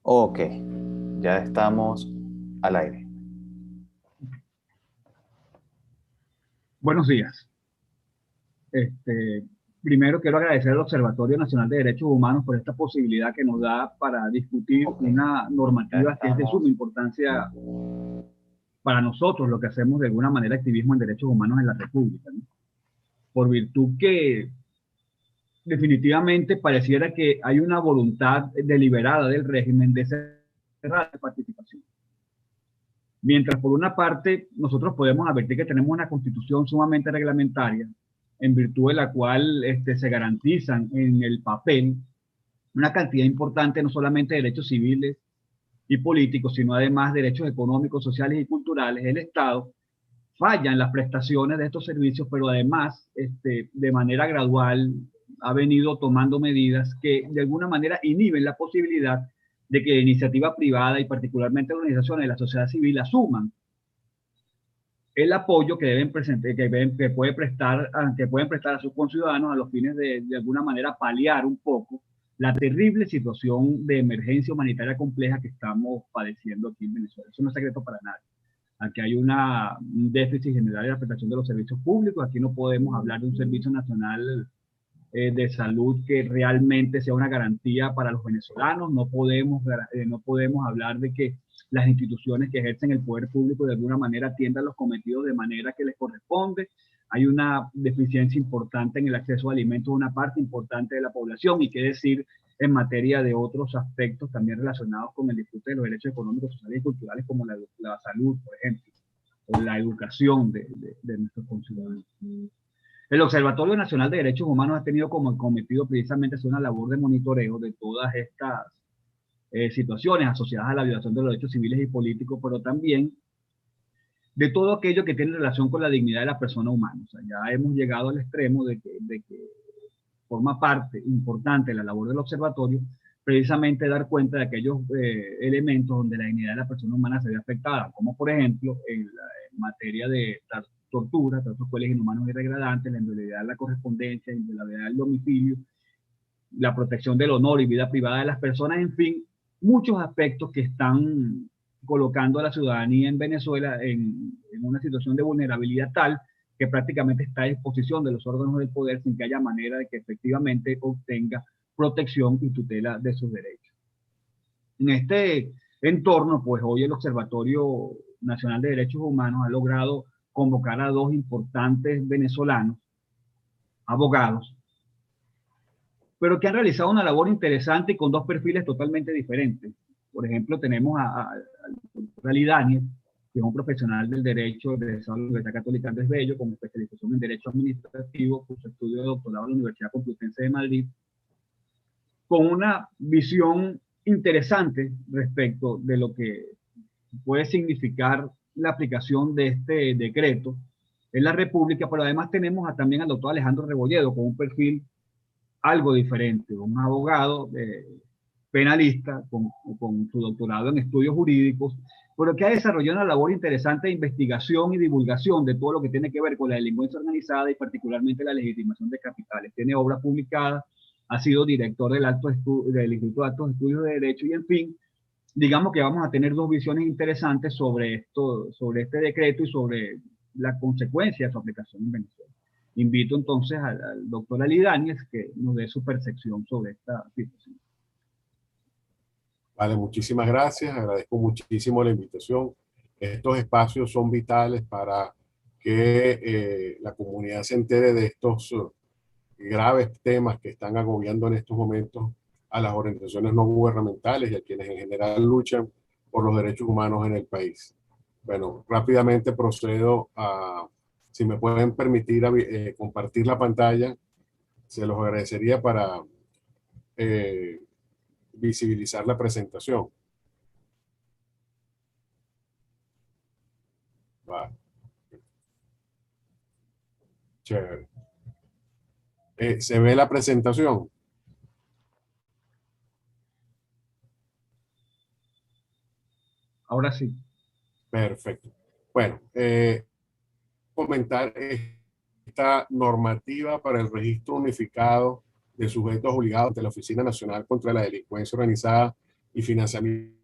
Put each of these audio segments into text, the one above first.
Ok, ya estamos al aire. Buenos días. Este, Primero quiero agradecer al Observatorio Nacional de Derechos Humanos por esta posibilidad que nos da para discutir Ok, una ya normativa que es de suma estamos. importancia para nosotros, lo que hacemos de alguna manera activismo en derechos humanos en la República, ¿no? Por virtud que definitivamente pareciera que hay una voluntad deliberada del régimen de cerrar la participación. Mientras por una parte nosotros podemos advertir que tenemos una constitución sumamente reglamentaria, en virtud de la cual se garantizan en el papel una cantidad importante no solamente de derechos civiles y políticos, sino además derechos económicos, sociales y culturales. El Estado falla en las prestaciones de estos servicios, pero además de manera gradual ha venido tomando medidas que de alguna manera inhiben la posibilidad de que la iniciativa privada y particularmente organizaciones de la sociedad civil asuman el apoyo que deben presentar, que pueden prestar a sus conciudadanos a los fines de alguna manera paliar un poco la terrible situación de emergencia humanitaria compleja que estamos padeciendo aquí en Venezuela. Eso no es secreto para nadie. Aquí hay un déficit general de la prestación de los servicios públicos. Aquí no podemos hablar de un servicio nacional de salud que realmente sea una garantía para los venezolanos. No podemos hablar de que las instituciones que ejercen el poder público de alguna manera atiendan los cometidos de manera que les corresponde. Hay una deficiencia importante en el acceso a alimentos de una parte importante de la población, y qué decir en materia de otros aspectos también relacionados con el disfrute de los derechos económicos, sociales y culturales, como la salud, por ejemplo, o la educación de nuestros conciudadanos. El Observatorio Nacional de Derechos Humanos ha tenido como cometido precisamente hacer una labor de monitoreo de todas estas situaciones asociadas a la violación de los derechos civiles y políticos, pero también de todo aquello que tiene relación con la dignidad de la persona humana. O sea, ya hemos llegado al extremo de que forma parte importante de la labor del observatorio precisamente dar cuenta de aquellos elementos donde la dignidad de la persona humana se ve afectada, como por ejemplo en materia de tortura, tratos crueles, inhumanos y degradantes, la inviolabilidad de la correspondencia, la inviolabilidad del domicilio, la protección del honor y vida privada de las personas, en fin, muchos aspectos que están colocando a la ciudadanía en Venezuela en una situación de vulnerabilidad tal que prácticamente está a disposición de los órganos del poder sin que haya manera de que efectivamente obtenga protección y tutela de sus derechos. En este entorno, pues hoy el Observatorio Nacional de Derechos Humanos ha logrado convocar a dos importantes venezolanos, abogados, pero que han realizado una labor interesante y con dos perfiles totalmente diferentes. Por ejemplo, tenemos al doctor Ali Daniel, que es un profesional del derecho egresado de la Universidad Católica Andrés Bello, con especialización en Derecho Administrativo, con su estudio de doctorado en la Universidad Complutense de Madrid, con una visión interesante respecto de lo que puede significar la aplicación de este decreto en la República, pero además tenemos también al doctor Alejandro Rebolledo, con un perfil algo diferente, un abogado penalista con su doctorado en estudios jurídicos, pero que ha desarrollado una labor interesante de investigación y divulgación de todo lo que tiene que ver con la delincuencia organizada y particularmente la legitimación de capitales. Tiene obras publicadas, ha sido director del Instituto de Altos Estudios de Derecho y, en fin, digamos que vamos a tener dos visiones interesantes sobre este decreto y sobre la consecuencia de su aplicación en Venezuela. Invito entonces al doctor Ali Daniels que nos dé su percepción sobre esta situación. Vale, muchísimas gracias. Agradezco muchísimo la invitación. Estos espacios son vitales para que la comunidad se entere de estos graves temas que están agobiando en estos momentos a las organizaciones no gubernamentales y a quienes en general luchan por los derechos humanos en el país. Bueno, rápidamente procedo a, si me pueden permitir compartir la pantalla, se los agradecería para visibilizar la presentación. Vale. Chévere. ¿Se ve la presentación? Ahora sí. Perfecto. Bueno, comentar esta normativa para el registro unificado de sujetos obligados de la Oficina Nacional contra la Delincuencia Organizada y financiamiento.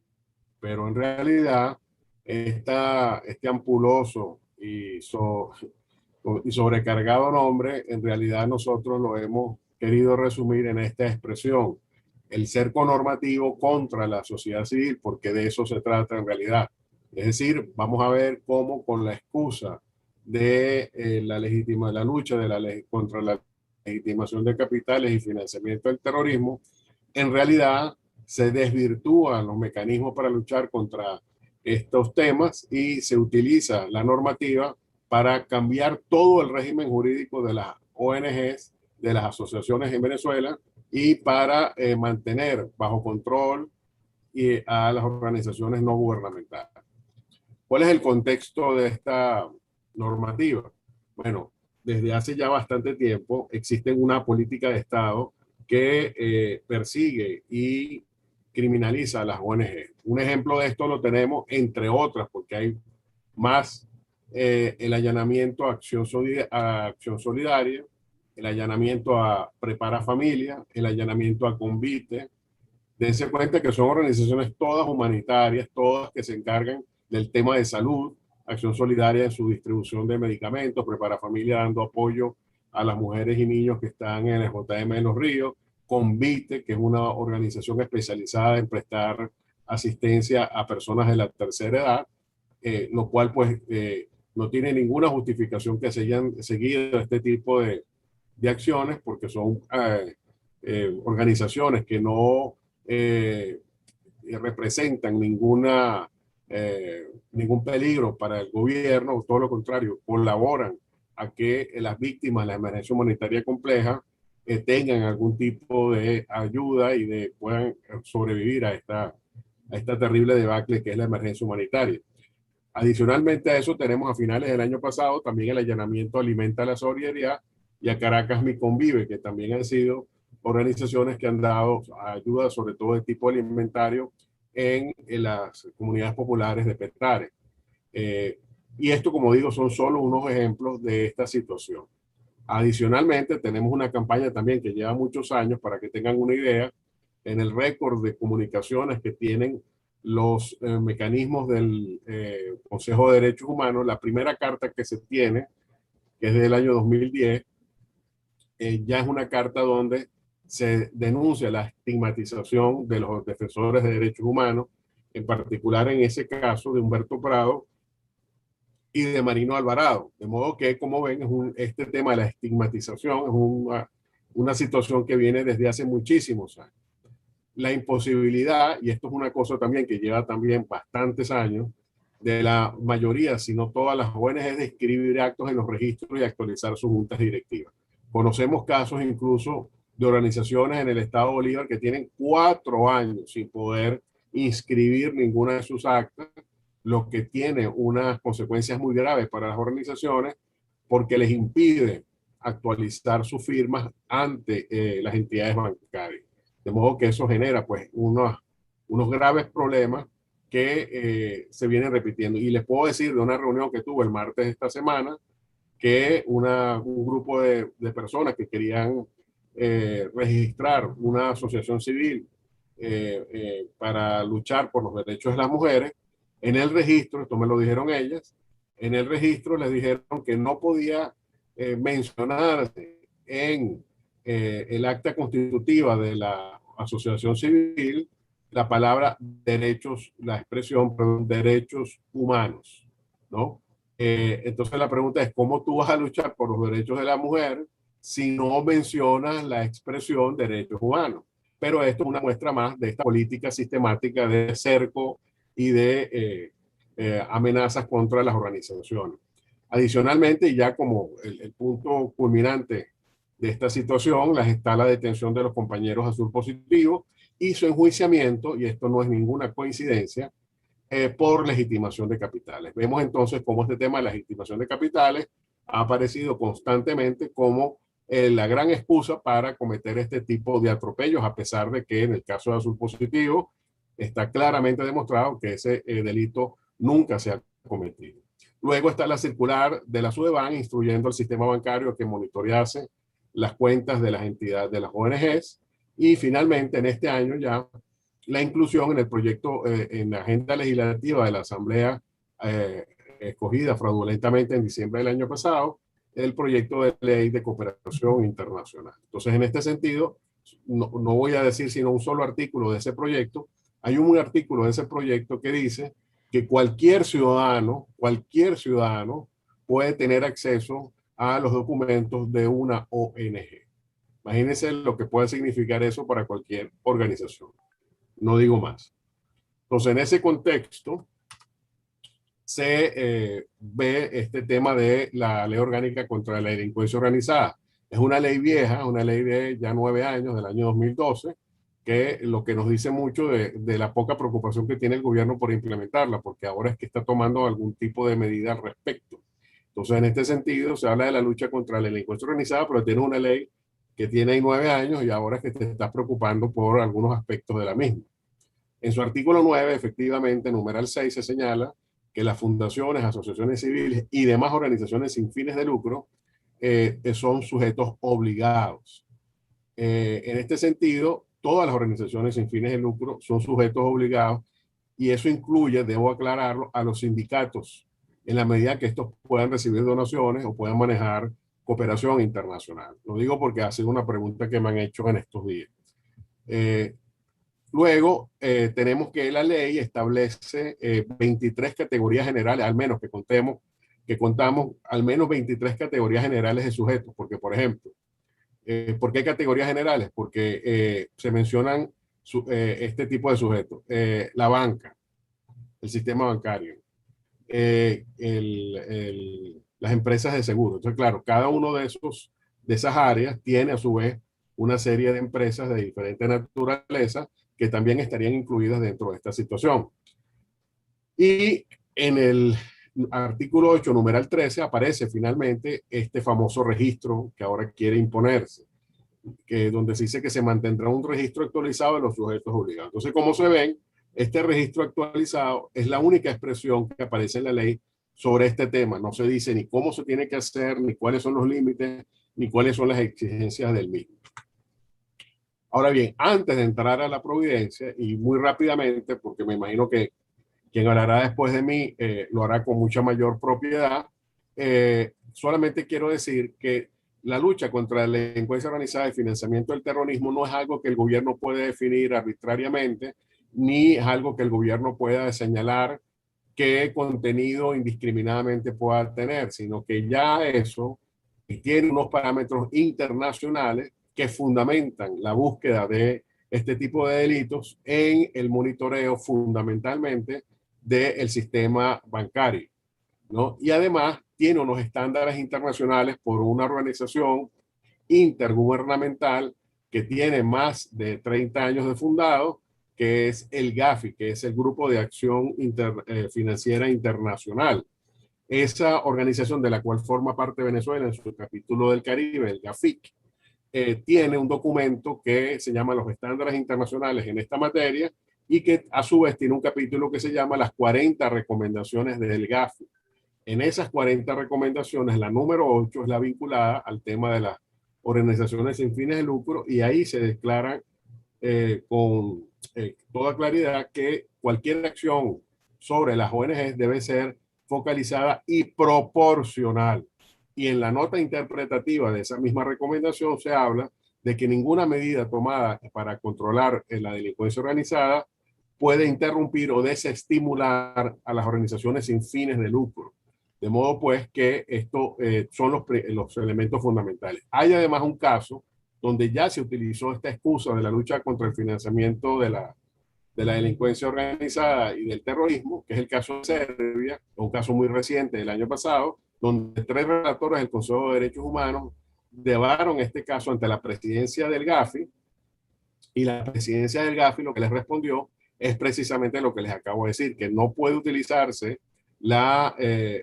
Pero en realidad, este ampuloso y sobrecargado nombre, en realidad nosotros lo hemos querido resumir en esta expresión: el cerco normativo contra la sociedad civil, porque de eso se trata en realidad. Es decir, vamos a ver cómo con la excusa de la lucha contra la legitimación de capitales y financiamiento del terrorismo, en realidad se desvirtúan los mecanismos para luchar contra estos temas y se utiliza la normativa para cambiar todo el régimen jurídico de las ONGs, de las asociaciones en Venezuela, y para mantener bajo control a las organizaciones no gubernamentales. ¿Cuál es el contexto de esta normativa? Bueno, desde hace ya bastante tiempo existe una política de Estado que persigue y criminaliza a las ONG. Un ejemplo de esto lo tenemos, entre otras, porque hay más: el allanamiento a Acción Solidaria, el allanamiento a Prepara Familia, el allanamiento a Convite. Dense cuenta que son organizaciones todas humanitarias, todas que se encargan del tema de salud. Acción Solidaria en su distribución de medicamentos, Prepara Familia dando apoyo a las mujeres y niños que están en el JM de Los Ríos, Convite, que es una organización especializada en prestar asistencia a personas de la tercera edad, lo cual pues no tiene ninguna justificación que se hayan seguido este tipo de acciones, porque son organizaciones que no representan ningún peligro para el gobierno, todo lo contrario, colaboran a que las víctimas de la emergencia humanitaria compleja tengan algún tipo de ayuda y puedan sobrevivir a esta terrible debacle que es la emergencia humanitaria. Adicionalmente a eso, tenemos a finales del año pasado también el allanamiento a Alimenta la Solidaridad y a Caracas Mi Convive, que también han sido organizaciones que han dado ayuda, sobre todo de tipo alimentario, en las comunidades populares de Petare. Y esto, como digo, son solo unos ejemplos de esta situación. Adicionalmente, tenemos una campaña también que lleva muchos años, para que tengan una idea, en el récord de comunicaciones que tienen los mecanismos del Consejo de Derechos Humanos. La primera carta que se tiene, que es del año 2010, ya es una carta donde se denuncia la estigmatización de los defensores de derechos humanos, en particular en ese caso de Humberto Prado y de Marino Alvarado. De modo que, como ven, este tema de la estigmatización es una situación que viene desde hace muchísimos años. La imposibilidad, y esto es una cosa también que lleva también bastantes años, de la mayoría, si no todas las ONG, de inscribir actos en los registros y actualizar sus juntas directivas. Conocemos casos incluso de organizaciones en el estado Bolívar que tienen 4 años sin poder inscribir ninguna de sus actas, lo que tiene unas consecuencias muy graves para las organizaciones, porque les impide actualizar sus firmas ante las entidades bancarias. De modo que eso genera pues unos graves problemas que se vienen repitiendo. Y les puedo decir de una reunión que tuve el martes de esta semana, que un grupo de personas que querían registrar una asociación civil para luchar por los derechos de las mujeres, en el registro, esto me lo dijeron ellas, en el registro les dijeron que no podía mencionarse en el acta constitutiva de la asociación civil la palabra derechos, la expresión, perdón, derechos humanos, ¿no? Entonces la pregunta es: ¿cómo tú vas a luchar por los derechos de la mujer si no mencionas la expresión derechos humanos? Pero esto es una muestra más de esta política sistemática de cerco y de amenazas contra las organizaciones. Adicionalmente, y ya como el punto culminante de esta situación, está la detención de los compañeros Azul Positivo y su enjuiciamiento, y esto no es ninguna coincidencia, por legitimación de capitales. Vemos entonces cómo este tema de la legitimación de capitales ha aparecido constantemente como la gran excusa para cometer este tipo de atropellos, a pesar de que en el caso de Azul Positivo está claramente demostrado que ese delito nunca se ha cometido. Luego está la circular de la SUDEBAN instruyendo al sistema bancario que monitorease las cuentas de las entidades, de las ONGs. Y finalmente, en este año ya la inclusión en el proyecto, en la agenda legislativa de la Asamblea escogida fraudulentamente en diciembre del año pasado, el proyecto de ley de cooperación internacional. Entonces, en este sentido, no voy a decir sino un solo artículo de ese proyecto. Hay un artículo de ese proyecto que dice que cualquier ciudadano puede tener acceso a los documentos de una ONG. Imagínense lo que puede significar eso para cualquier organización. No digo más. Entonces, en ese contexto, se ve este tema de la ley orgánica contra la delincuencia organizada. Es una ley vieja, una ley de ya 9 años, del año 2012, que lo que nos dice mucho de la poca preocupación que tiene el gobierno por implementarla, porque ahora es que está tomando algún tipo de medida al respecto. Entonces, en este sentido, se habla de la lucha contra la delincuencia organizada, pero tiene una ley que tiene 9 años y ahora es que te estás preocupando por algunos aspectos de la misma. En su artículo 9, efectivamente, numeral 6, se señala que las fundaciones, asociaciones civiles y demás organizaciones sin fines de lucro son sujetos obligados. En este sentido, todas las organizaciones sin fines de lucro son sujetos obligados y eso incluye, debo aclararlo, a los sindicatos, en la medida que estos puedan recibir donaciones o puedan manejar cooperación internacional. Lo digo porque ha sido una pregunta que me han hecho en estos días. Luego, tenemos que la ley establece 23 categorías generales, al menos que contamos al menos 23 categorías generales de sujetos, porque, por ejemplo, ¿por qué hay categorías generales? Porque se mencionan este tipo de sujetos. La banca, el sistema bancario, las empresas de seguro. Entonces, claro, cada uno de esas áreas tiene a su vez una serie de empresas de diferente naturaleza que también estarían incluidas dentro de esta situación. Y en el artículo 8, numeral 13, aparece finalmente este famoso registro que ahora quiere imponerse, donde se dice que se mantendrá un registro actualizado de los sujetos obligados. Entonces, como se ven, este registro actualizado es la única expresión que aparece en la ley sobre este tema. No se dice ni cómo se tiene que hacer, ni cuáles son los límites, ni cuáles son las exigencias del mismo. Ahora bien, antes de entrar a la providencia, y muy rápidamente, porque me imagino que quien hablará después de mí lo hará con mucha mayor propiedad, solamente quiero decir que la lucha contra la delincuencia organizada y financiamiento del terrorismo no es algo que el gobierno puede definir arbitrariamente, ni es algo que el gobierno pueda señalar qué contenido indiscriminadamente pueda tener, sino que ya eso tiene unos parámetros internacionales que fundamentan la búsqueda de este tipo de delitos en el monitoreo fundamentalmente del sistema bancario, ¿no? Y además tiene unos estándares internacionales por una organización intergubernamental que tiene más de 30 años de fundado, que es el GAFI, que es el Grupo de Acción Financiera Internacional. Esa organización de la cual forma parte Venezuela en su capítulo del Caribe, el GAFIC, tiene un documento que se llama Los Estándares Internacionales en esta materia y que a su vez tiene un capítulo que se llama Las 40 Recomendaciones del GAFI. En esas 40 recomendaciones, la número 8 es la vinculada al tema de las organizaciones sin fines de lucro y ahí se declara con toda claridad que cualquier acción sobre las ONGs debe ser focalizada y proporcional. Y en la nota interpretativa de esa misma recomendación se habla de que ninguna medida tomada para controlar la delincuencia organizada puede interrumpir o desestimular a las organizaciones sin fines de lucro. De modo pues que estos son los elementos fundamentales. Hay además un caso donde ya se utilizó esta excusa de la lucha contra el financiamiento de la delincuencia organizada y del terrorismo, que es el caso de Serbia, un caso muy reciente del año pasado, donde 3 relatores del Consejo de Derechos Humanos llevaron este caso ante la presidencia del GAFI y la presidencia del GAFI lo que les respondió es precisamente lo que les acabo de decir, que no puede utilizarse la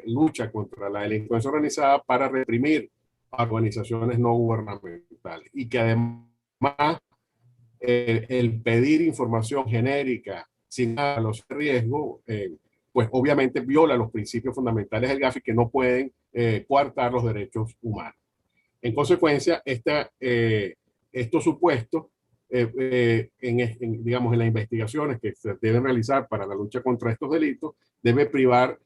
lucha contra la delincuencia organizada para reprimir a organizaciones no gubernamentales y que además el pedir información genérica sin los riesgos, pues obviamente viola los principios fundamentales del GAFI que no pueden coartar los derechos humanos. En consecuencia, estos supuestos digamos, en las investigaciones que se deben realizar para la lucha contra estos delitos, debe privar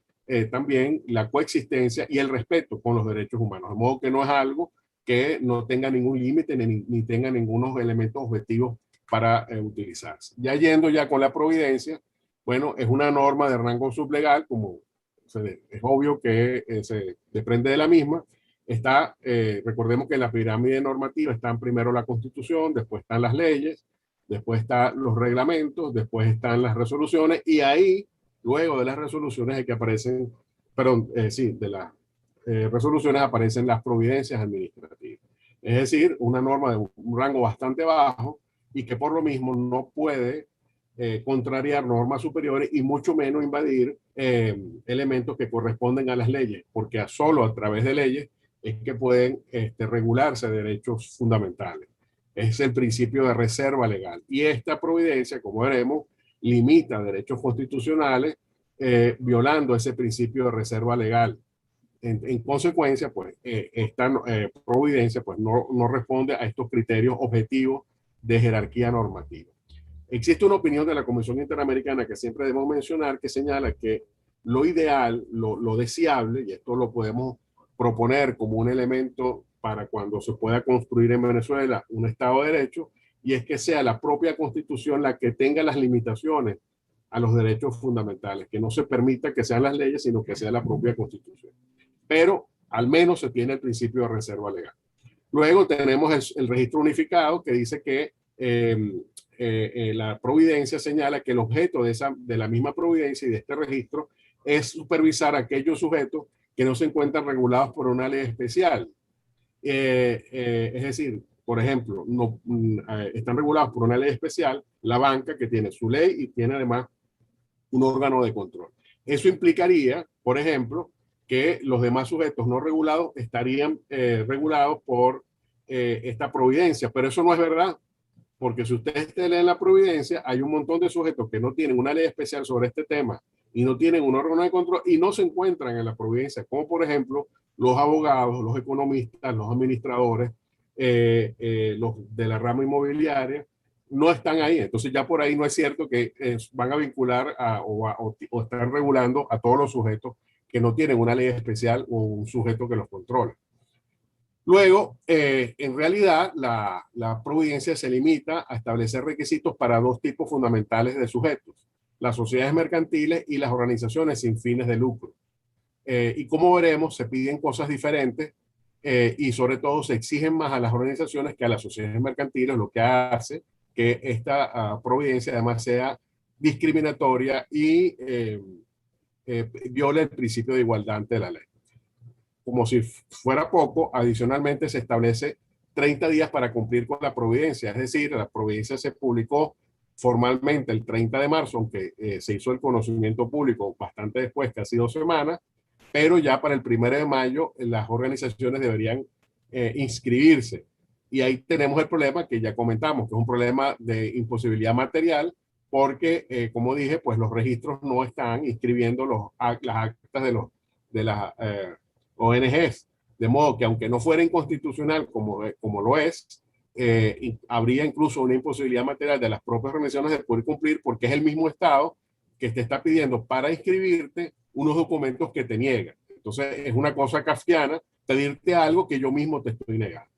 también la coexistencia y el respeto con los derechos humanos, de modo que no es algo que no tenga ningún límite ni tenga ningunos elementos objetivos para utilizarse. Ya yendo ya con la providencia, bueno, es una norma de rango sublegal, como es obvio que se desprende de la misma. Está, recordemos que en la pirámide normativa están primero la Constitución, después están las leyes, después están los reglamentos, después están las resoluciones, y ahí, luego de las resoluciones, es que aparecen, perdón, sí, de las resoluciones aparecen las providencias administrativas. Es decir, una norma de un rango bastante bajo y que por lo mismo no puede contrariar normas superiores y mucho menos invadir elementos que corresponden a las leyes, porque solo a través de leyes es que pueden regularse derechos fundamentales. Es el principio de reserva legal. Y esta providencia, como veremos, limita derechos constitucionales violando ese principio de reserva legal. En consecuencia, pues, esta providencia pues, no responde a estos criterios objetivos de jerarquía normativa. Existe una opinión de la Comisión Interamericana que siempre debemos mencionar que señala que lo ideal, lo deseable, y esto lo podemos proponer como un elemento para cuando se pueda construir en Venezuela un Estado de Derecho, y es que sea la propia Constitución la que tenga las limitaciones a los derechos fundamentales, que no se permita que sean las leyes, sino que sea la propia Constitución. Pero al menos se tiene el principio de reserva legal. Luego tenemos el registro unificado que dice que la providencia señala que el objeto de la misma providencia y de este registro es supervisar a aquellos sujetos que no se encuentran regulados por una ley especial. Es decir, por ejemplo, están regulados por una ley especial la banca, que tiene su ley y tiene además un órgano de control. Eso implicaría, por ejemplo, que los demás sujetos no regulados estarían regulados por esta providencia, pero eso no es verdad, porque si ustedes leen la providencia, hay un montón de sujetos que no tienen una ley especial sobre este tema y no tienen un órgano de control y no se encuentran en la providencia, como por ejemplo los abogados, los economistas, los administradores, los de la rama inmobiliaria, no están ahí. Entonces ya por ahí no es cierto que van a vincular o están regulando a todos los sujetos que no tienen una ley especial o un sujeto que los controla. Luego, en realidad, la providencia se limita a establecer requisitos para dos tipos fundamentales de sujetos: las sociedades mercantiles y las organizaciones sin fines de lucro. Y como veremos, se piden cosas diferentes y sobre todo se exigen más a las organizaciones que a las sociedades mercantiles, lo que hace que esta providencia además sea discriminatoria y viole el principio de igualdad ante la ley. Como si fuera poco, adicionalmente se establece 30 días para cumplir con la providencia. Es decir, la providencia se publicó formalmente el 30 de marzo, aunque se hizo el conocimiento público bastante después, casi 2 semanas, pero ya para el 1 de mayo las organizaciones deberían inscribirse. Y ahí tenemos el problema que ya comentamos, que es un problema de imposibilidad material, porque, como dije, pues los registros no están inscribiendo las actas de las ONGs. De modo que aunque no fuera inconstitucional como lo es, habría incluso una imposibilidad material de las propias organizaciones de poder cumplir, porque es el mismo Estado que te está pidiendo para inscribirte unos documentos que te niegan. Entonces es una cosa kafkiana pedirte algo que yo mismo te estoy negando.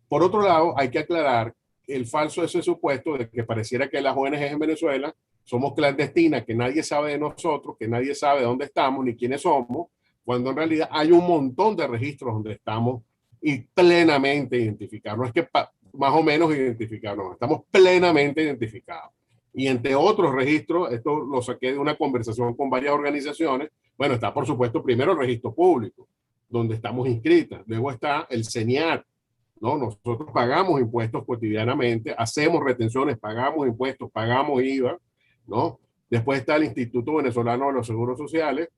Por otro lado, hay que aclarar el falso ese supuesto de que pareciera que las ONGs en Venezuela somos clandestinas, que nadie sabe de nosotros, que nadie sabe dónde estamos ni quiénes somos, cuando en realidad hay un montón de registros donde estamos y plenamente identificados. No es que más o menos identificados, estamos plenamente identificados. Y entre otros registros, esto lo saqué de una conversación con varias organizaciones, bueno, está por supuesto primero el registro público, donde estamos inscritas. Luego está el CENIAT, ¿no? Nosotros pagamos impuestos cotidianamente, hacemos retenciones, pagamos impuestos, pagamos IVA, ¿no? Después está el Instituto Venezolano de los Seguros Sociales,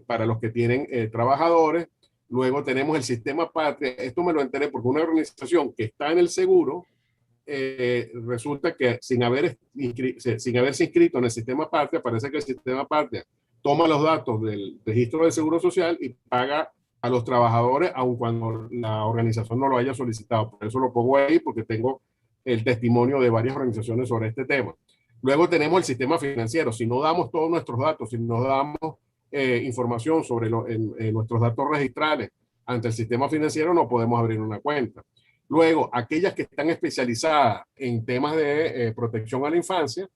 para los que tienen trabajadores. Luego tenemos el Sistema Patria. Esto me lo enteré porque una organización que está en el seguro, resulta que sin haberse inscrito en el Sistema Patria, parece que el Sistema Patria toma los datos del registro del Seguro Social y paga a los trabajadores, aun cuando la organización no lo haya solicitado. Por eso lo pongo ahí, porque tengo el testimonio de varias organizaciones sobre este tema. Luego tenemos el sistema financiero. Si no damos todos nuestros datos, si no damos información sobre nuestros datos registrales ante el sistema financiero, no podemos abrir una cuenta. Luego, aquellas que están especializadas en temas de protección a la infancia,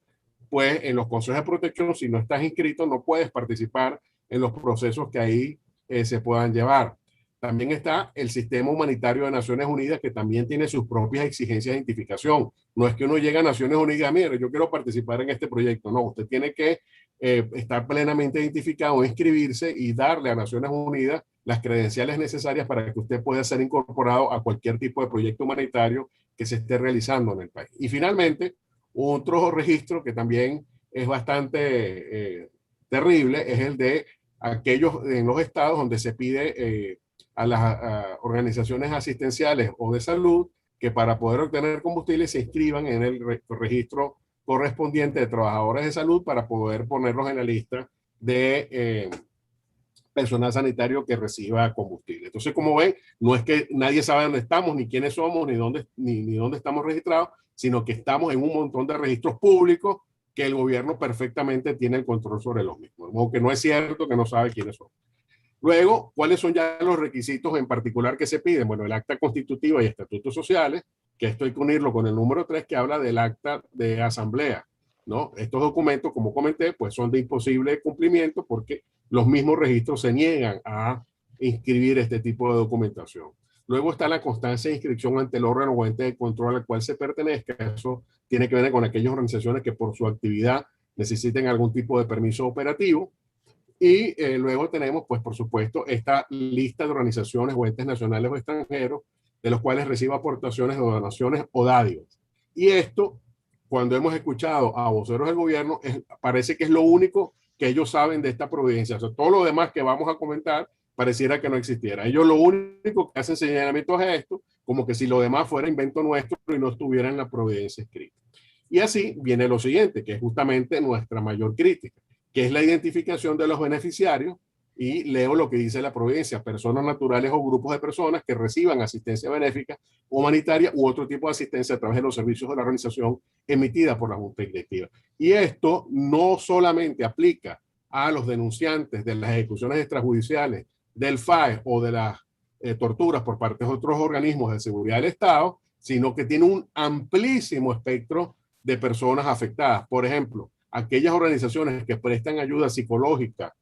pues en los consejos de protección, si no estás inscrito, no puedes participar en los procesos que ahí se puedan llevar. También está el sistema humanitario de Naciones Unidas, que también tiene sus propias exigencias de identificación. No es que uno llegue a Naciones Unidas y diga, mire, yo quiero participar en este proyecto. No, usted tiene que estar plenamente identificado, inscribirse y darle a Naciones Unidas las credenciales necesarias para que usted pueda ser incorporado a cualquier tipo de proyecto humanitario que se esté realizando en el país. Y finalmente, otro registro que también es bastante terrible es el de aquellos en los estados donde se pide a las organizaciones asistenciales o de salud que para poder obtener combustible se inscriban en el registro correspondiente de trabajadores de salud para poder ponerlos en la lista de personal sanitario que reciba combustible. Entonces, como ven, no es que nadie sabe dónde estamos, ni quiénes somos, ni dónde estamos registrados, sino que estamos en un montón de registros públicos que el gobierno perfectamente tiene el control sobre los mismos. Aunque no es cierto que no sabe quiénes son. Luego, ¿cuáles son ya los requisitos en particular que se piden? Bueno, el acta constitutiva y estatutos sociales, que esto hay que unirlo con el número 3 que habla del acta de asamblea, ¿no? Estos documentos, como comenté, pues son de imposible cumplimiento porque los mismos registros se niegan a inscribir este tipo de documentación. Luego está la constancia de inscripción ante el órgano o ente de control al cual se pertenezca. Eso tiene que ver con aquellas organizaciones que por su actividad necesiten algún tipo de permiso operativo. Y luego tenemos, pues por supuesto, esta lista de organizaciones o entes nacionales o extranjeros de los cuales reciba aportaciones, donaciones o dádivas. Y esto, cuando hemos escuchado a voceros del gobierno, parece que es lo único que ellos saben de esta providencia. O sea, todo lo demás que vamos a comentar pareciera que no existiera. Ellos lo único que hacen señalamientos a esto, como que si lo demás fuera invento nuestro y no estuviera en la providencia escrita. Y así viene lo siguiente, que es justamente nuestra mayor crítica, que es la identificación de los beneficiarios, y leo lo que dice la providencia: personas naturales o grupos de personas que reciban asistencia benéfica, humanitaria u otro tipo de asistencia a través de los servicios de la organización emitida por la Junta Directiva. Y esto no solamente aplica a los denunciantes de las ejecuciones extrajudiciales, del FAE o de las torturas por parte de otros organismos de seguridad del Estado, sino que tiene un amplísimo espectro de personas afectadas. Por ejemplo, aquellas organizaciones que prestan ayuda psicológica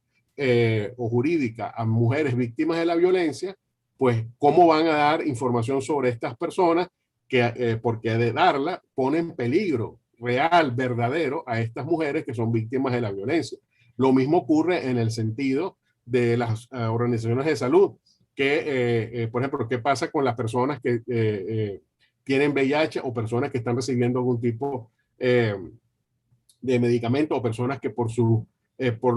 o jurídica a mujeres víctimas de la violencia, pues cómo van a dar información sobre estas personas que porque de darla pone en peligro real, verdadero a estas mujeres que son víctimas de la violencia. Lo mismo ocurre en el sentido de las organizaciones de salud, que por ejemplo, ¿qué pasa con las personas que tienen VIH o personas que están recibiendo algún tipo de medicamento, o personas que por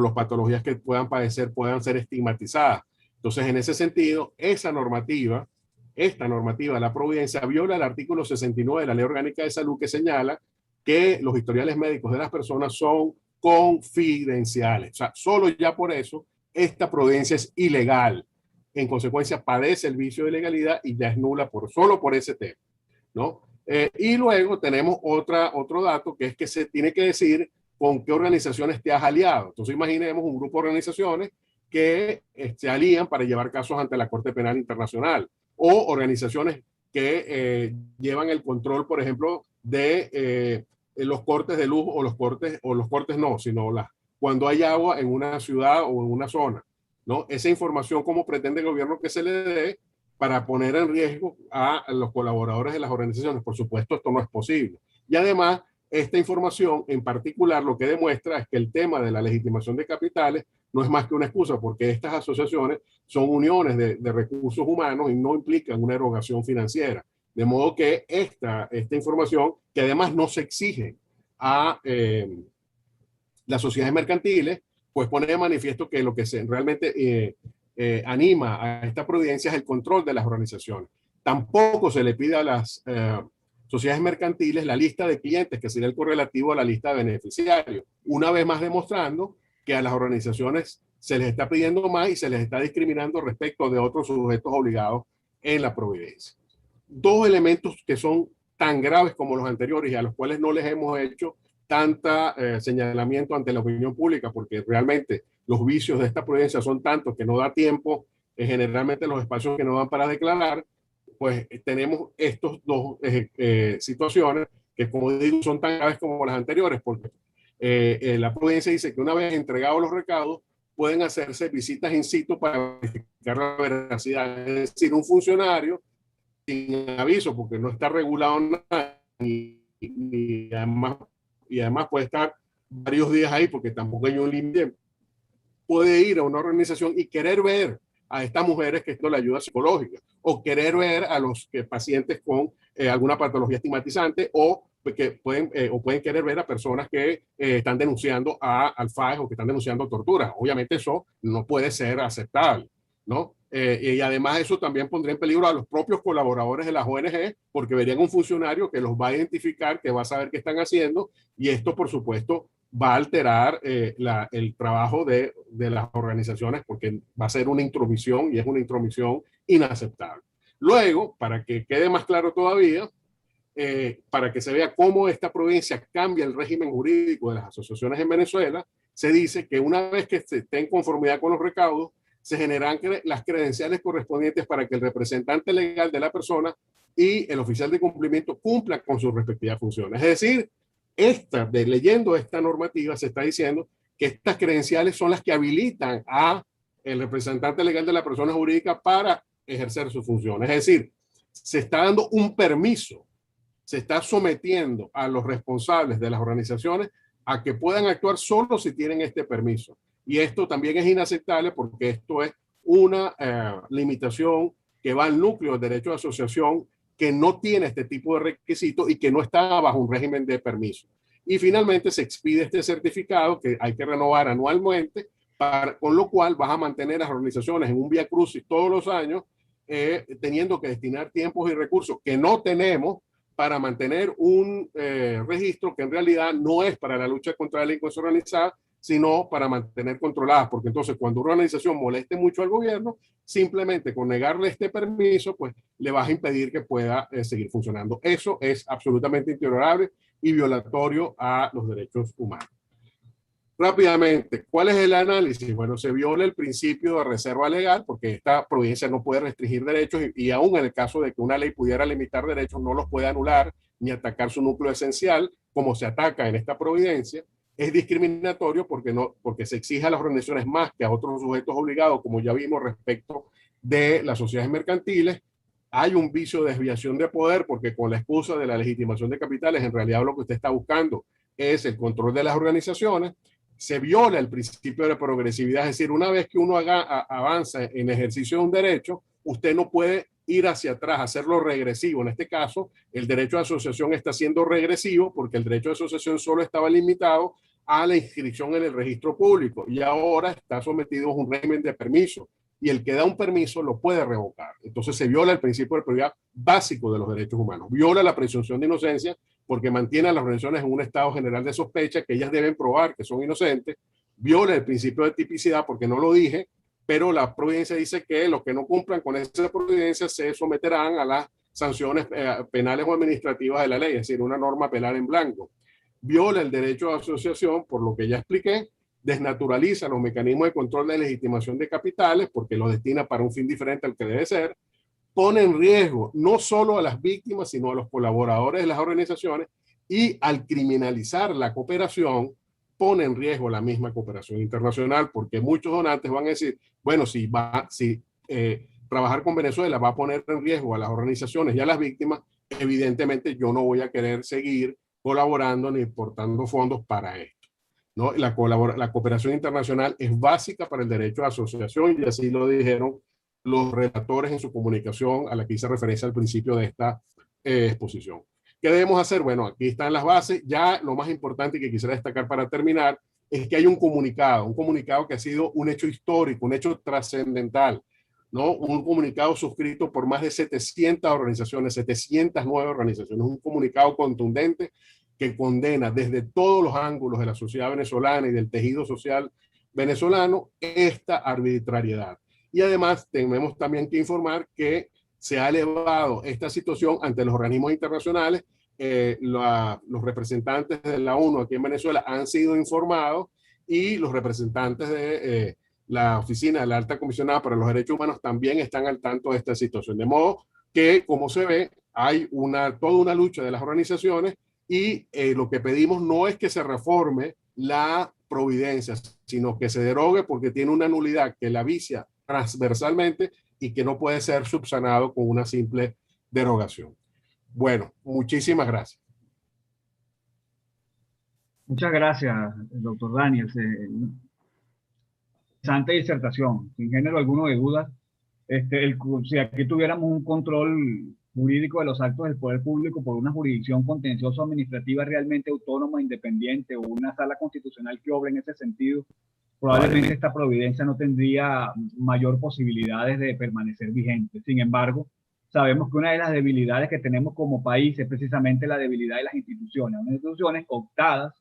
las patologías que puedan padecer puedan ser estigmatizadas? Entonces, en ese sentido, esta normativa de la providencia viola el artículo 69 de la Ley Orgánica de Salud, que señala que los historiales médicos de las personas son confidenciales. O sea, solo ya por eso esta providencia es ilegal. En consecuencia, padece el vicio de legalidad y ya es nula solo por ese tema, ¿no? Y luego tenemos otro dato, que es que se tiene que decir con qué organizaciones te has aliado. Entonces imaginemos un grupo de organizaciones que se alían para llevar casos ante la Corte Penal Internacional, o organizaciones que llevan el control, por ejemplo, de los cortes de luz, o los cortes no, sino cuando hay agua en una ciudad o en una zona, ¿no? Esa información, ¿cómo pretende el gobierno que se le dé para poner en riesgo a los colaboradores de las organizaciones? Por supuesto, esto no es posible. Y además, esta información en particular lo que demuestra es que el tema de la legitimación de capitales no es más que una excusa, porque estas asociaciones son uniones de recursos humanos y no implican una erogación financiera. De modo que esta información, que además no se exige a las sociedades mercantiles, pues pone de manifiesto que lo que realmente anima a esta providencia es el control de las organizaciones. Tampoco se le pide a las sociedades mercantiles la lista de clientes, que sería el correlativo a la lista de beneficiarios, una vez más demostrando que a las organizaciones se les está pidiendo más y se les está discriminando respecto de otros sujetos obligados en la providencia. Dos elementos que son tan graves como los anteriores y a los cuales no les hemos hecho tanta señalamiento ante la opinión pública, porque realmente los vicios de esta prudencia son tantos que no da tiempo, generalmente los espacios que no dan para declarar, pues tenemos estos dos situaciones que, como digo, son tan graves como las anteriores, porque la prudencia dice que una vez entregados los recaudos, pueden hacerse visitas in situ para verificar la veracidad. Es decir, un funcionario sin aviso, porque no está regulado nada, y además puede estar varios días ahí, porque tampoco hay un límite, puede ir a una organización y querer ver a estas mujeres que esto le ayuda psicológica, o querer ver a los pacientes con alguna patología estigmatizante, o que pueden querer ver a personas que están denunciando al FAES o que están denunciando tortura. Obviamente eso no puede ser aceptable, ¿no? Y además eso también pondría en peligro a los propios colaboradores de las ONG, porque verían un funcionario que los va a identificar, que va a saber qué están haciendo, y esto por supuesto va a alterar el trabajo de las organizaciones, porque va a ser una intromisión, y es una intromisión inaceptable. Luego, para que quede más claro todavía, para que se vea cómo esta provincia cambia el régimen jurídico de las asociaciones en Venezuela, se dice que una vez que se esté en conformidad con los recaudos, se generan las credenciales correspondientes para que el representante legal de la persona y el oficial de cumplimiento cumplan con sus respectivas funciones. Es decir, leyendo esta normativa, se está diciendo que estas credenciales son las que habilitan a el representante legal de la persona jurídica para ejercer sus funciones. Es decir, se está dando un permiso, se está sometiendo a los responsables de las organizaciones a que puedan actuar solo si tienen este permiso. Y esto también es inaceptable, porque esto es una limitación que va al núcleo del derecho de asociación, que no tiene este tipo de requisitos y que no está bajo un régimen de permiso. Y finalmente se expide este certificado que hay que renovar anualmente, con lo cual vas a mantener las organizaciones en un vía crucis todos los años, teniendo que destinar tiempos y recursos que no tenemos para mantener un registro que en realidad no es para la lucha contra la delincuencia organizada, sino para mantener controladas, porque entonces cuando una organización moleste mucho al gobierno, simplemente con negarle este permiso, pues le vas a impedir que pueda seguir funcionando. Eso es absolutamente intolerable y violatorio a los derechos humanos. Rápidamente, ¿cuál es el análisis? Bueno, se viola el principio de reserva legal, porque esta provincia no puede restringir derechos, y aún en el caso de que una ley pudiera limitar derechos, no los puede anular ni atacar su núcleo esencial, como se ataca en esta providencia. Es discriminatorio porque se exige a las organizaciones más que a otros sujetos obligados, como ya vimos respecto de las sociedades mercantiles. Hay un vicio de desviación de poder, porque con la excusa de la legitimación de capitales, en realidad lo que usted está buscando es el control de las organizaciones. Se viola el principio de progresividad, es decir, una vez que uno avanza en ejercicio de un derecho, usted no puede ir hacia atrás, hacerlo regresivo. En este caso, el derecho de asociación está siendo regresivo, porque el derecho de asociación solo estaba limitado a la inscripción en el registro público, y ahora está sometido a un régimen de permiso, y el que da un permiso lo puede revocar. Entonces se viola el principio de prioridad básico de los derechos humanos, viola la presunción de inocencia, porque mantiene a las organizaciones en un estado general de sospecha que ellas deben probar que son inocentes, viola el principio de tipicidad, porque no lo dije, pero la providencia dice que los que no cumplan con esa providencia se someterán a las sanciones penales o administrativas de la ley, es decir, una norma penal en blanco. Viola el derecho de asociación, por lo que ya expliqué, desnaturaliza los mecanismos de control de legitimación de capitales, porque los destina para un fin diferente al que debe ser, pone en riesgo no solo a las víctimas, sino a los colaboradores de las organizaciones, y al criminalizar la cooperación, pone en riesgo la misma cooperación internacional, porque muchos donantes van a decir, bueno, si trabajar con Venezuela va a poner en riesgo a las organizaciones y a las víctimas, evidentemente yo no voy a querer seguir colaborando ni aportando fondos para esto, ¿no? La cooperación internacional es básica para el derecho de asociación, y así lo dijeron los relatores en su comunicación a la que hice referencia al principio de esta exposición. ¿Qué debemos hacer? Bueno, aquí están las bases. Ya lo más importante que quisiera destacar para terminar es que hay un comunicado que ha sido un hecho histórico, un hecho trascendental, ¿no? Un comunicado suscrito por más de 700 organizaciones, 709 organizaciones, un comunicado contundente que condena desde todos los ángulos de la sociedad venezolana y del tejido social venezolano esta arbitrariedad. Y además tenemos también que informar que se ha elevado esta situación ante los organismos internacionales. Los representantes de la ONU aquí en Venezuela han sido informados y los representantes de la Oficina de la Alta Comisionada para los Derechos Humanos también están al tanto de esta situación. De modo que, como se ve, hay toda una lucha de las organizaciones y lo que pedimos no es que se reforme la providencia, sino que se derogue porque tiene una nulidad que la vicia transversalmente y que no puede ser subsanado con una simple derogación. Bueno, muchísimas gracias. Muchas gracias, doctor Daniel. Interesante disertación, sin género alguno de dudas. Si aquí tuviéramos un control jurídico de los actos del poder público por una jurisdicción contencioso administrativa realmente autónoma, independiente, o una sala constitucional que obre en ese sentido, probablemente esta providencia no tendría mayor posibilidades de permanecer vigente. Sin embargo, sabemos que una de las debilidades que tenemos como país es precisamente la debilidad de las instituciones, unas instituciones optadas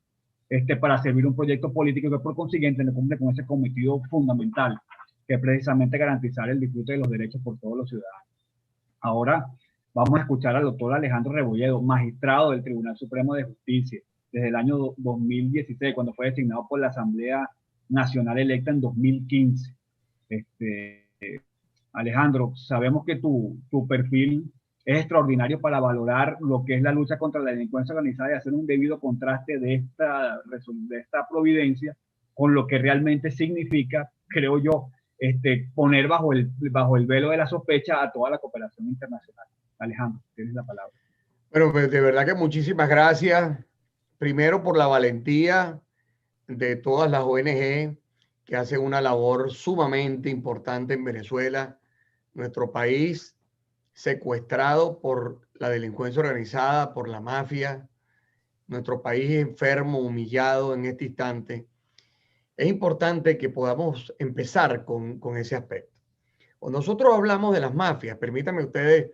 para servir un proyecto político que por consiguiente no cumple con ese cometido fundamental, que es precisamente garantizar el disfrute de los derechos por todos los ciudadanos. Ahora vamos a escuchar al doctor Alejandro Rebolledo, magistrado del Tribunal Supremo de Justicia desde el año 2016, cuando fue designado por la Asamblea Nacional electa en 2015. Alejandro, sabemos que tu perfil es extraordinario para valorar lo que es la lucha contra la delincuencia organizada y hacer un debido contraste de esta providencia con lo que realmente significa, creo yo, poner bajo el velo de la sospecha a toda la cooperación internacional. Alejandro, tienes la palabra. Bueno, pues de verdad que muchísimas gracias. Primero por la valentía de todas las ONG que hacen una labor sumamente importante en Venezuela, nuestro país secuestrado por la delincuencia organizada, por la mafia, nuestro país enfermo, humillado en este instante. Es importante que podamos empezar con ese aspecto. Cuando nosotros hablamos de las mafias, permítanme ustedes,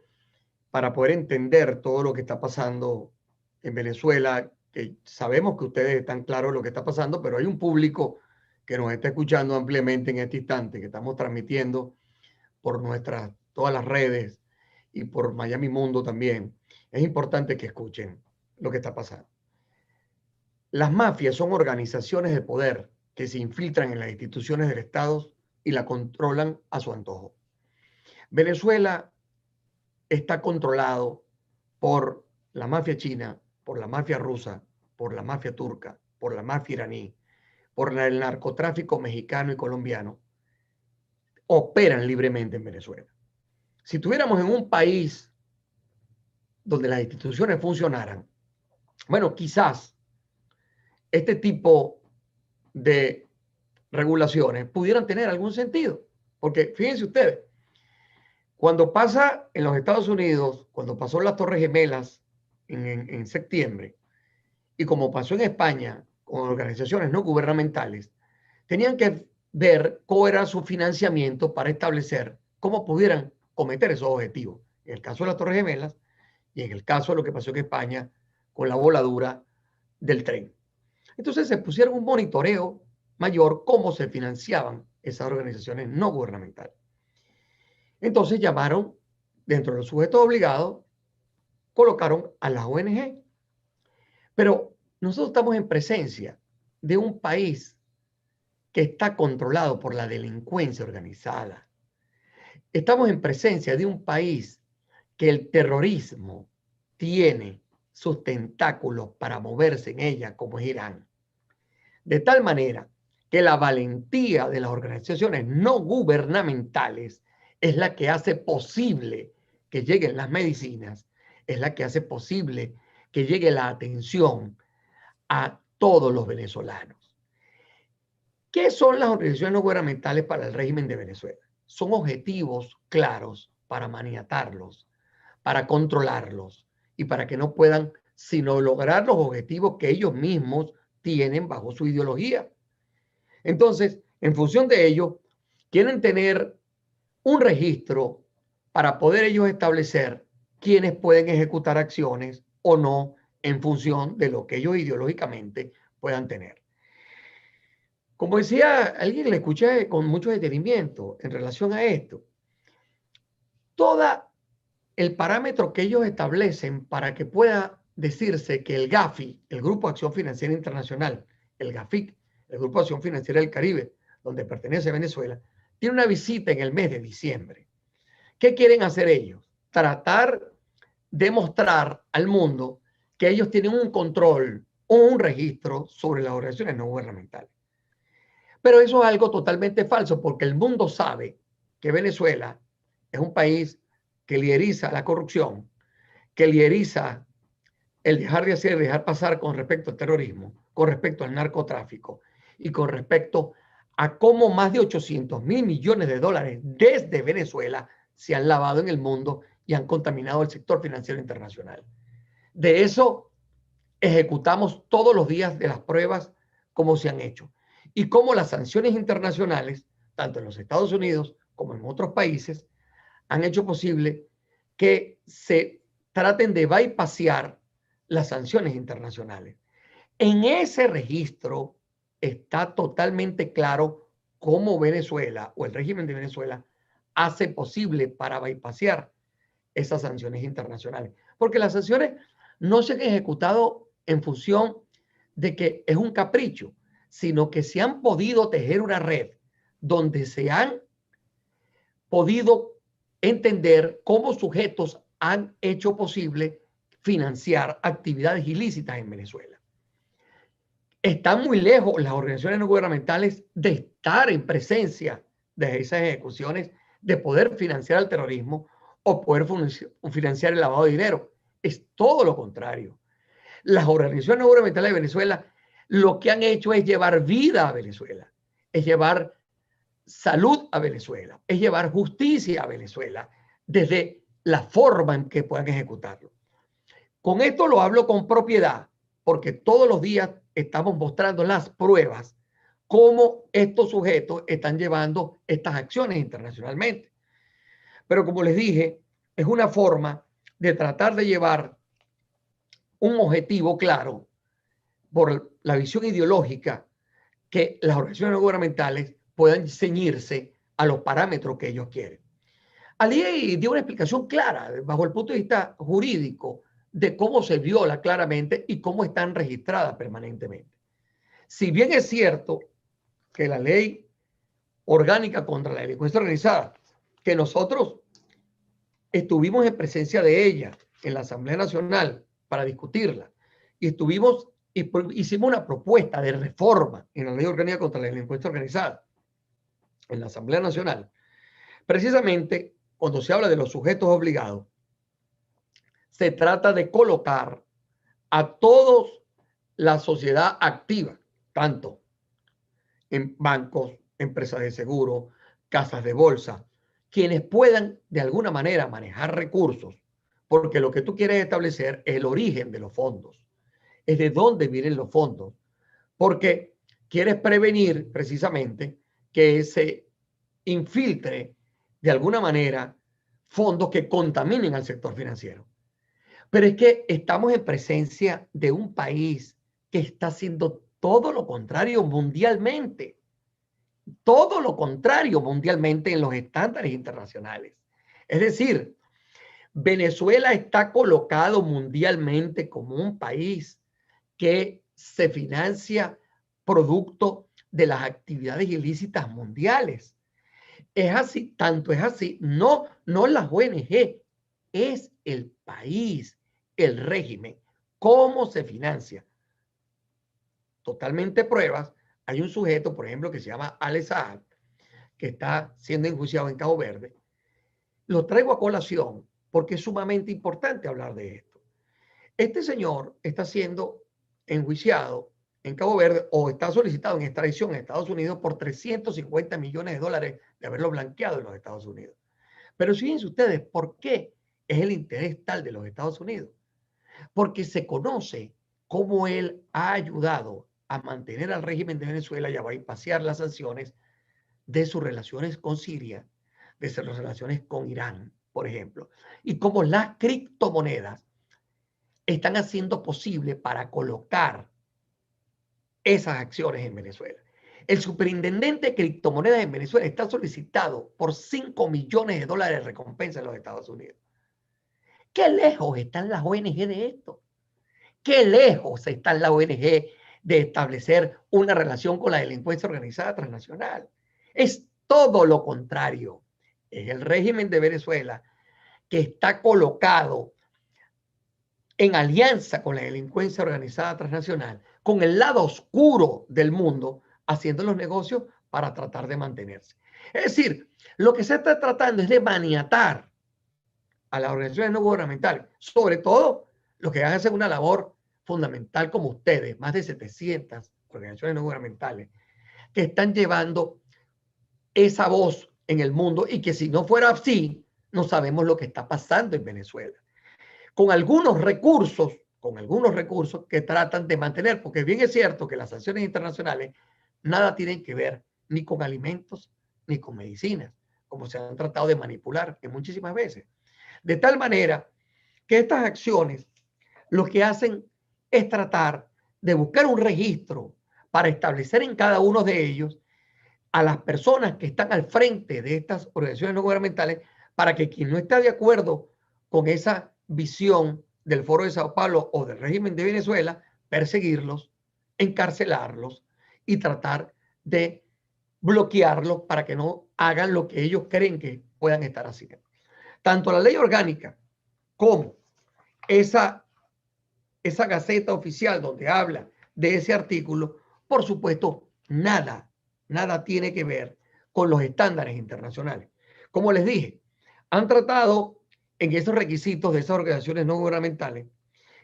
para poder entender todo lo que está pasando en Venezuela, que sabemos que ustedes están claros de lo que está pasando, pero hay un público que nos está escuchando ampliamente en este instante, que estamos transmitiendo por todas las redes y por Miami Mundo también. Es importante que escuchen lo que está pasando. Las mafias son organizaciones de poder que se infiltran en las instituciones del Estado y la controlan a su antojo. Venezuela está controlado por la mafia china, por la mafia rusa, por la mafia turca, por la mafia iraní, por el narcotráfico mexicano y colombiano. Operan libremente en Venezuela. Si tuviéramos en un país donde las instituciones funcionaran, bueno, quizás este tipo de regulaciones pudieran tener algún sentido. Porque fíjense ustedes, cuando pasa en los Estados Unidos, cuando pasó las Torres Gemelas en septiembre, y como pasó en España con organizaciones no gubernamentales, tenían que ver cómo era su financiamiento para establecer cómo pudieran cometer esos objetivos. En el caso de las Torres Gemelas y en el caso de lo que pasó en España con la voladura del tren. Entonces se pusieron un monitoreo mayor cómo se financiaban esas organizaciones no gubernamentales. Entonces llamaron, dentro de los sujetos obligados, colocaron a las ONG. Pero nosotros estamos en presencia de un país que está controlado por la delincuencia organizada. Estamos en presencia de un país que el terrorismo tiene sus tentáculos para moverse en ella, como es Irán. De tal manera que la valentía de las organizaciones no gubernamentales es la que hace posible que lleguen las medicinas, es la que hace posible que llegue la atención a todos los venezolanos. ¿Qué son las organizaciones no gubernamentales para el régimen de Venezuela? Son objetivos claros para maniatarlos, para controlarlos y para que no puedan sino lograr los objetivos que ellos mismos tienen bajo su ideología. Entonces, en función de ello, quieren tener un registro para poder ellos establecer quiénes pueden ejecutar acciones o no en función de lo que ellos ideológicamente puedan tener. Como decía alguien, le escuché con mucho detenimiento en relación a esto. Toda el parámetro que ellos establecen para que pueda decirse que el GAFI, el Grupo de Acción Financiera Internacional, el GAFIC, el Grupo de Acción Financiera del Caribe, donde pertenece Venezuela, tiene una visita en el mes de diciembre. ¿Qué quieren hacer ellos? Tratar de mostrar al mundo que ellos tienen un control o un registro sobre las organizaciones no gubernamentales. Pero eso es algo totalmente falso, porque el mundo sabe que Venezuela es un país que lideriza la corrupción, que lideriza el dejar de hacer, dejar pasar con respecto al terrorismo, con respecto al narcotráfico y con respecto a cómo más de 800.000 millones de dólares desde Venezuela se han lavado en el mundo y han contaminado el sector financiero internacional. De eso ejecutamos todos los días de las pruebas como se han hecho y cómo las sanciones internacionales, tanto en los Estados Unidos como en otros países, han hecho posible que se traten de bypassear las sanciones internacionales. En ese registro está totalmente claro cómo Venezuela o el régimen de Venezuela hace posible para bypassear esas sanciones internacionales. Porque las sanciones no se han ejecutado en función de que es un capricho, sino que se han podido tejer una red donde se han podido entender cómo sujetos han hecho posible financiar actividades ilícitas en Venezuela. Están muy lejos las organizaciones no gubernamentales de estar en presencia de esas ejecuciones, de poder financiar el terrorismo o poder financiar el lavado de dinero. Es todo lo contrario. Las organizaciones no gubernamentales de Venezuela lo que han hecho es llevar vida a Venezuela, es llevar salud a Venezuela, es llevar justicia a Venezuela desde la forma en que puedan ejecutarlo. Con esto lo hablo con propiedad, porque todos los días estamos mostrando las pruebas cómo estos sujetos están llevando estas acciones internacionalmente. Pero como les dije, es una forma de tratar de llevar un objetivo claro por la visión ideológica que las organizaciones no gubernamentales puedan ceñirse a los parámetros que ellos quieren. Ali dio una explicación clara bajo el punto de vista jurídico de cómo se viola claramente y cómo están registradas permanentemente. Si bien es cierto que la ley orgánica contra la delincuencia organizada, que nosotros estuvimos en presencia de ella en la Asamblea Nacional para discutirla y hicimos una propuesta de reforma en la ley orgánica contra la delincuencia organizada en la Asamblea Nacional, precisamente cuando se habla de los sujetos obligados, se trata de colocar a todos la sociedad activa, tanto en bancos, empresas de seguro, casas de bolsa, quienes puedan de alguna manera manejar recursos, porque lo que tú quieres establecer es el origen de los fondos, es de dónde vienen los fondos, porque quieres prevenir precisamente que se infiltre de alguna manera fondos que contaminen al sector financiero. Pero es que estamos en presencia de un país que está haciendo todo lo contrario mundialmente. Todo lo contrario mundialmente en los estándares internacionales. Es decir, Venezuela está colocado mundialmente como un país que se financia producto de las actividades ilícitas mundiales. Es así, tanto es así, no las ONG, es el país, el régimen, cómo se financia. Totalmente pruebas. Hay un sujeto, por ejemplo, que se llama Alex Saab, que está siendo enjuiciado en Cabo Verde. Lo traigo a colación porque es sumamente importante hablar de esto. Este señor está siendo enjuiciado en Cabo Verde o está solicitado en extradición en Estados Unidos por 350 millones de dólares de haberlo blanqueado en los Estados Unidos. Pero fíjense ustedes, ¿por qué es el interés tal de los Estados Unidos? Porque se conoce cómo él ha ayudado a mantener al régimen de Venezuela y a bypassear las sanciones de sus relaciones con Siria, de sus relaciones con Irán, por ejemplo, y cómo las criptomonedas están haciendo posible para colocar esas acciones en Venezuela. El superintendente de criptomonedas en Venezuela está solicitado por 5 millones de dólares de recompensa en los Estados Unidos. ¿Qué lejos están las ONG de esto? ¿Qué lejos están las ONG de establecer una relación con la delincuencia organizada transnacional? Es todo lo contrario. Es el régimen de Venezuela que está colocado en alianza con la delincuencia organizada transnacional, con el lado oscuro del mundo, haciendo los negocios para tratar de mantenerse. Es decir, lo que se está tratando es de maniatar a las organizaciones no gubernamentales, sobre todo los que hacen una labor fundamental como ustedes, más de 700 organizaciones no gubernamentales, que están llevando esa voz en el mundo y que si no fuera así, no sabemos lo que está pasando en Venezuela. Con algunos recursos que tratan de mantener, porque bien es cierto que las sanciones internacionales nada tienen que ver ni con alimentos ni con medicinas, como se han tratado de manipular en muchísimas veces. De tal manera que estas acciones lo que hacen es tratar de buscar un registro para establecer en cada uno de ellos a las personas que están al frente de estas organizaciones no gubernamentales, para que quien no está de acuerdo con esa visión del Foro de Sao Paulo o del régimen de Venezuela, perseguirlos, encarcelarlos y tratar de bloquearlos para que no hagan lo que ellos creen que puedan estar haciendo. Tanto la ley orgánica como esa gaceta oficial donde habla de ese artículo, por supuesto, nada tiene que ver con los estándares internacionales. Como les dije, han tratado en esos requisitos de esas organizaciones no gubernamentales,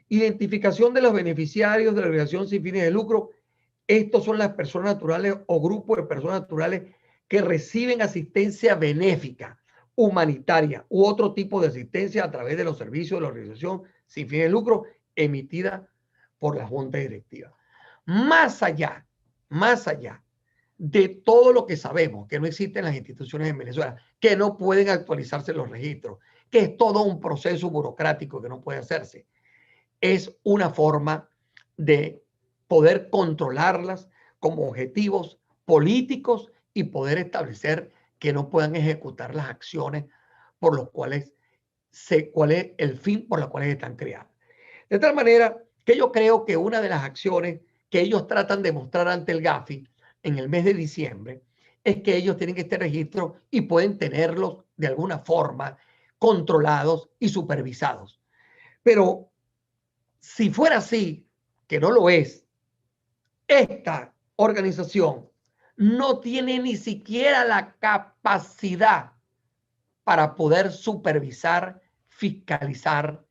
identificación de los beneficiarios de la organización sin fines de lucro. Estos son las personas naturales o grupos de personas naturales que reciben asistencia benéfica, humanitaria u otro tipo de asistencia a través de los servicios de la organización sin fines de lucro emitida por la junta directiva. Más allá de todo lo que sabemos, que no existen las instituciones en Venezuela, que no pueden actualizarse los registros, que es todo un proceso burocrático que no puede hacerse, es una forma de poder controlarlas como objetivos políticos y poder establecer que no puedan ejecutar las acciones por los cuales cuál es el fin por los cuales están creadas. De tal manera que yo creo que una de las acciones que ellos tratan de mostrar ante el Gafi en el mes de diciembre es que ellos tienen este registro y pueden tenerlos de alguna forma controlados y supervisados. Pero si fuera así, que no lo es, esta organización no tiene ni siquiera la capacidad para poder supervisar, fiscalizar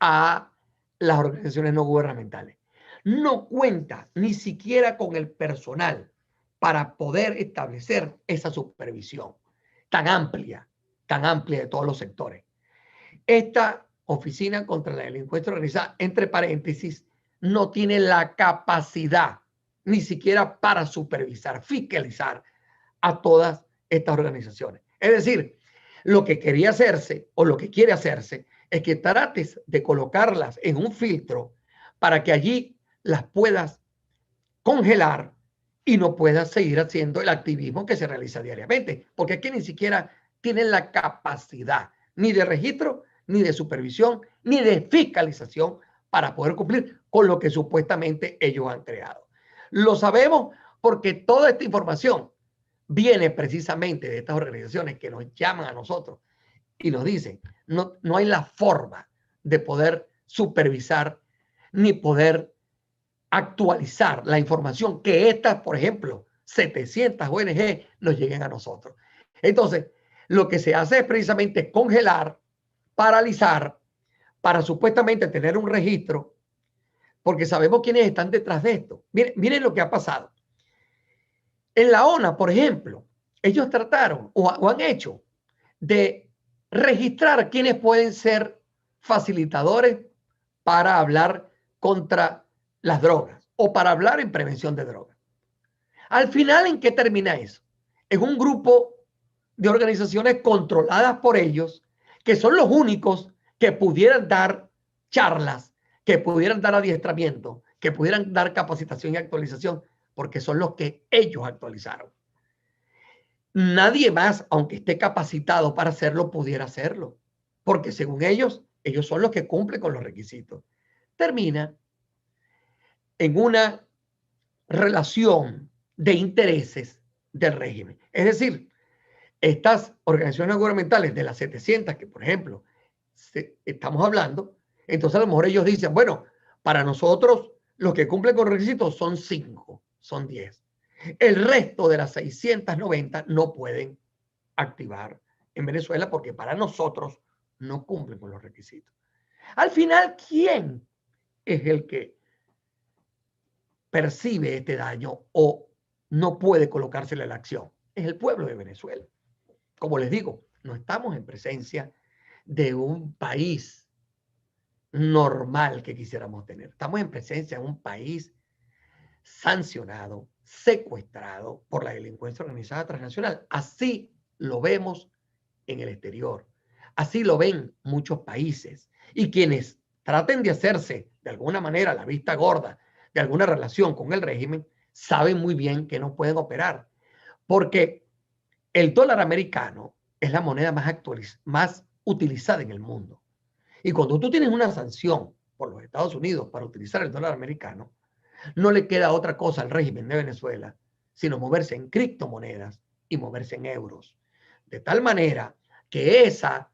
a las organizaciones no gubernamentales. No cuenta ni siquiera con el personal para poder establecer esa supervisión tan amplia de todos los sectores. Esta Oficina contra la Delincuencia Organizada, entre paréntesis, no tiene la capacidad ni siquiera para supervisar, fiscalizar a todas estas organizaciones. Es decir, lo que quería hacerse o lo que quiere hacerse es que trates de colocarlas en un filtro para que allí las puedas congelar y no puedas seguir haciendo el activismo que se realiza diariamente, porque aquí ni siquiera tienen la capacidad ni de registro, ni de supervisión, ni de fiscalización para poder cumplir con lo que supuestamente ellos han creado. Lo sabemos porque toda esta información viene precisamente de estas organizaciones que nos llaman a nosotros y nos dicen, no hay la forma de poder supervisar ni poder actualizar la información que estas, por ejemplo, 700 ONG nos lleguen a nosotros. Entonces, lo que se hace es precisamente congelar, paralizar, para supuestamente tener un registro, porque sabemos quiénes están detrás de esto. Miren lo que ha pasado. En la ONU, por ejemplo, ellos trataron o han hecho de registrar quiénes pueden ser facilitadores para hablar contra las drogas o para hablar en prevención de drogas. Al final, ¿en qué termina eso? En un grupo de organizaciones controladas por ellos, que son los únicos que pudieran dar charlas, que pudieran dar adiestramiento, que pudieran dar capacitación y actualización, porque son los que ellos actualizaron. Nadie más, aunque esté capacitado para hacerlo, pudiera hacerlo, porque según ellos ellos son los que cumplen con los requisitos, termina en una relación de intereses del régimen. Es decir, estas organizaciones gubernamentales de las 700 que, por ejemplo, estamos hablando, entonces a lo mejor ellos dicen, bueno, para nosotros los que cumplen con requisitos son 5, son 10. El resto de las 690 no pueden activar en Venezuela porque para nosotros no cumplen con los requisitos. Al final, ¿quién es el que percibe este daño o no puede colocársele la acción? Es el pueblo de Venezuela. Como les digo, no estamos en presencia de un país normal que quisiéramos tener. Estamos en presencia de un país sancionado, secuestrado por la delincuencia organizada transnacional. Así lo vemos en el exterior. Así lo ven muchos países. Y quienes traten de hacerse de alguna manera la vista gorda de alguna relación con el régimen, saben muy bien que no pueden operar. Porque el dólar americano es la moneda más utilizada en el mundo. Y cuando tú tienes una sanción por los Estados Unidos para utilizar el dólar americano, no le queda otra cosa al régimen de Venezuela sino moverse en criptomonedas y moverse en euros. De tal manera que esa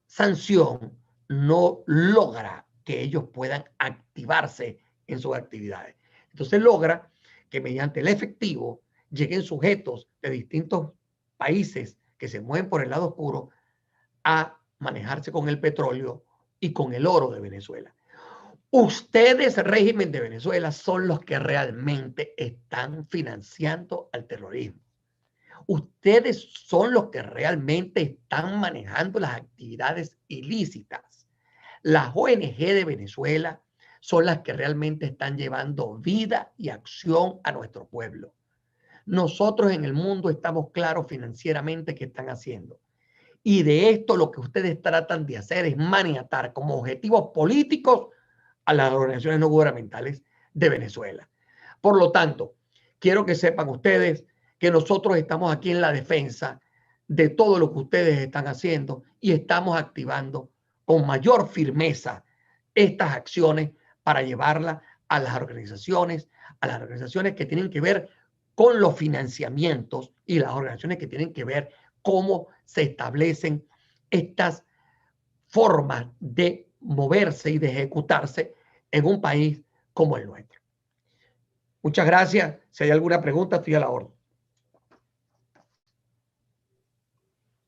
sanción no logra que ellos puedan activarse en sus actividades. Entonces logra que mediante el efectivo lleguen sujetos de distintos países que se mueven por el lado oscuro a manejarse con el petróleo y con el oro de Venezuela. Ustedes, régimen de Venezuela, son los que realmente están financiando al terrorismo. Ustedes son los que realmente están manejando las actividades ilícitas. Las ONG de Venezuela son las que realmente están llevando vida y acción a nuestro pueblo. Nosotros en el mundo estamos claros financieramente qué están haciendo. Y de esto lo que ustedes tratan de hacer es maniatar como objetivos políticos a las organizaciones no gubernamentales de Venezuela. Por lo tanto, quiero que sepan ustedes que nosotros estamos aquí en la defensa de todo lo que ustedes están haciendo y estamos activando con mayor firmeza estas acciones para llevarlas a las organizaciones que tienen que ver con los financiamientos y las organizaciones que tienen que ver cómo se establecen estas formas de moverse y de ejecutarse en un país como el nuestro. Muchas gracias. Si hay alguna pregunta, estoy a la orden.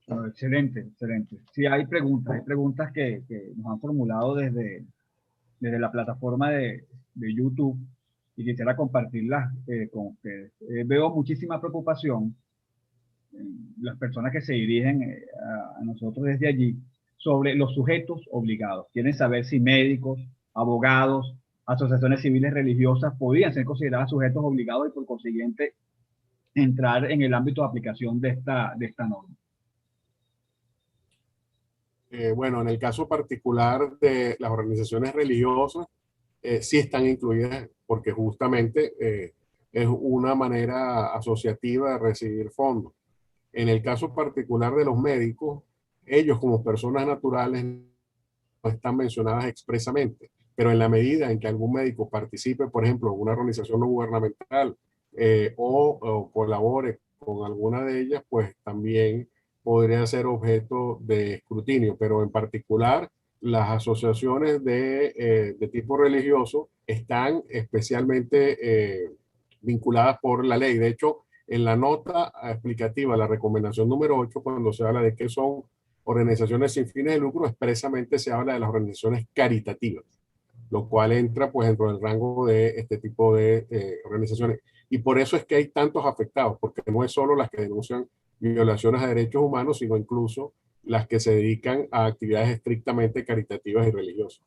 Bueno, excelente, excelente. Sí, hay preguntas que nos han formulado desde la plataforma de YouTube y quisiera compartirlas con ustedes. Veo muchísima preocupación en las personas que se dirigen a nosotros desde allí sobre los sujetos obligados. Quieren saber si médicos, abogados, asociaciones civiles religiosas podían ser consideradas sujetos obligados y por consiguiente entrar en el ámbito de aplicación de esta norma. Bueno, en el caso particular de las organizaciones religiosas, sí están incluidas porque justamente es una manera asociativa de recibir fondos. En el caso particular de los médicos, ellos como personas naturales no están mencionadas expresamente, pero en la medida en que algún médico participe, por ejemplo, en una organización no gubernamental o colabore con alguna de ellas, pues también podría ser objeto de escrutinio, pero en particular las asociaciones de tipo religioso están especialmente vinculadas por la ley. De hecho, en la nota explicativa, la recomendación número 8, cuando se habla de qué son organizaciones sin fines de lucro, expresamente se habla de las organizaciones caritativas, lo cual entra pues dentro del rango de este tipo de organizaciones. Y por eso es que hay tantos afectados, porque no es solo las que denuncian violaciones a derechos humanos, sino incluso las que se dedican a actividades estrictamente caritativas y religiosas.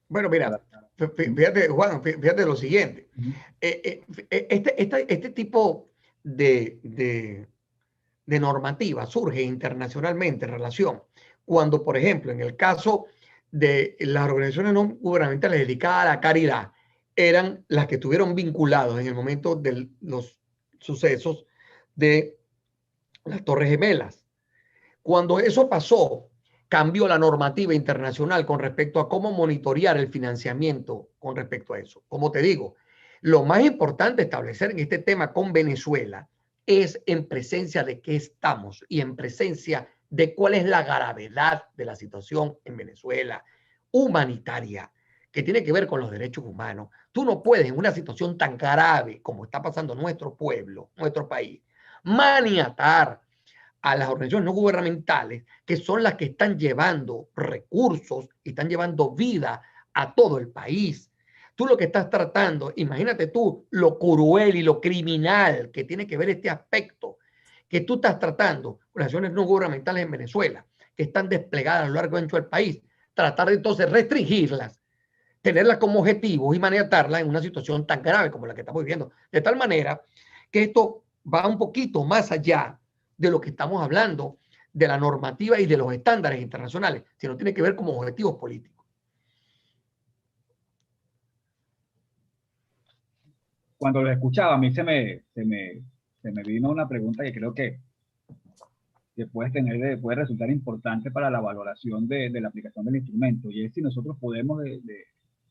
Bueno, mira, fíjate, Juan, fíjate lo siguiente. Este tipo de normativa surge internacionalmente en relación cuando, por ejemplo, en el caso de las organizaciones no gubernamentales dedicadas a la caridad, eran las que estuvieron vinculados en el momento de los sucesos de las Torres Gemelas. Cuando eso pasó, cambió la normativa internacional con respecto a cómo monitorear el financiamiento con respecto a eso. Como te digo, lo más importante establecer en este tema con Venezuela es en presencia de qué estamos y en presencia de cuál es la gravedad de la situación en Venezuela humanitaria, que tiene que ver con los derechos humanos. Tú no puedes, en una situación tan grave como está pasando nuestro pueblo, nuestro país, maniatar a las organizaciones no gubernamentales, que son las que están llevando recursos y están llevando vida a todo el país. Tú lo que estás tratando, imagínate tú lo cruel y lo criminal que tiene que ver este aspecto, que tú estás tratando organizaciones no gubernamentales en Venezuela, que están desplegadas a lo largo y ancho del país, tratar de entonces restringirlas, tenerlas como objetivos y maniatarlas en una situación tan grave como la que estamos viviendo. De tal manera que esto va un poquito más allá de lo que estamos hablando, de la normativa y de los estándares internacionales, sino tiene que ver como objetivos políticos. Cuando lo escuchaba, a mí se me vino una pregunta que creo que puede resultar importante para la valoración de la aplicación del instrumento, y es si nosotros podemos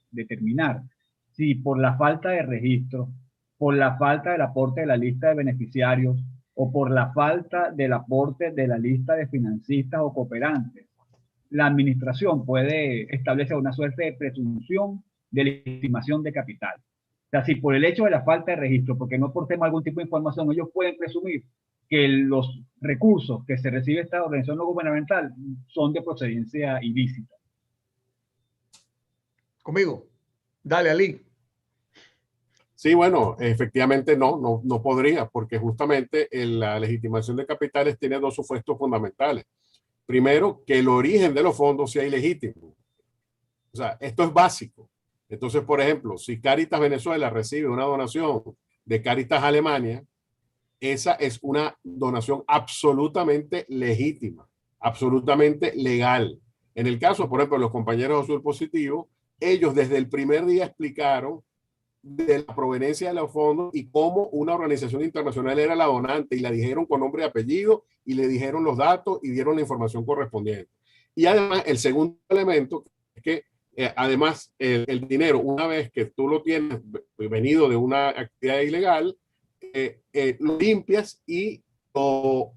determinar si por la falta de registro, por la falta del aporte de la lista de beneficiarios o por la falta del aporte de la lista de financistas o cooperantes, la administración puede establecer una suerte de presunción de legitimación de capital. O sea, si por el hecho de la falta de registro, porque no aportemos algún tipo de información, ellos pueden presumir que los recursos que se recibe esta organización no gubernamental son de procedencia ilícita. Conmigo. Dale, Ali. Sí, bueno, efectivamente no podría, porque justamente la legitimación de capitales tiene dos supuestos fundamentales. Primero, que el origen de los fondos sea ilegítimo. O sea, esto es básico. Entonces, por ejemplo, si Cáritas Venezuela recibe una donación de Cáritas Alemania, esa es una donación absolutamente legítima, absolutamente legal. En el caso, por ejemplo, de los compañeros Azul Positivo, ellos desde el primer día explicaron de la proveniencia de los fondos y cómo una organización internacional era la donante, y la dijeron con nombre y apellido y le dijeron los datos y dieron la información correspondiente. Y además, el segundo elemento es que además el dinero, una vez que tú lo tienes venido de una actividad ilegal, lo limpias y lo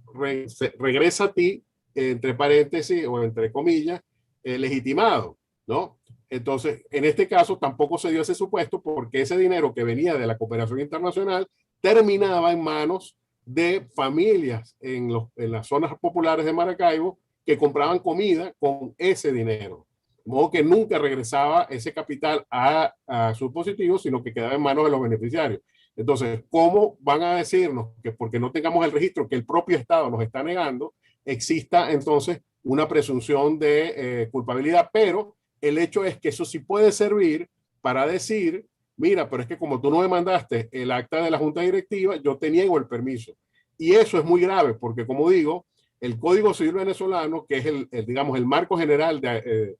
regresa a ti, entre paréntesis o entre comillas, legitimado, ¿no? Entonces, en este caso tampoco se dio ese supuesto, porque ese dinero que venía de la cooperación internacional terminaba en manos de familias en las zonas populares de Maracaibo que compraban comida con ese dinero. De modo que nunca regresaba ese capital a su positivo, sino que quedaba en manos de los beneficiarios. Entonces, ¿cómo van a decirnos que porque no tengamos el registro que el propio Estado nos está negando, exista entonces una presunción de culpabilidad? Pero el hecho es que eso sí puede servir para decir, mira, pero es que como tú no me mandaste el acta de la junta directiva, yo te niego el permiso. Y eso es muy grave, porque como digo, el Código Civil venezolano, que es digamos, el marco general del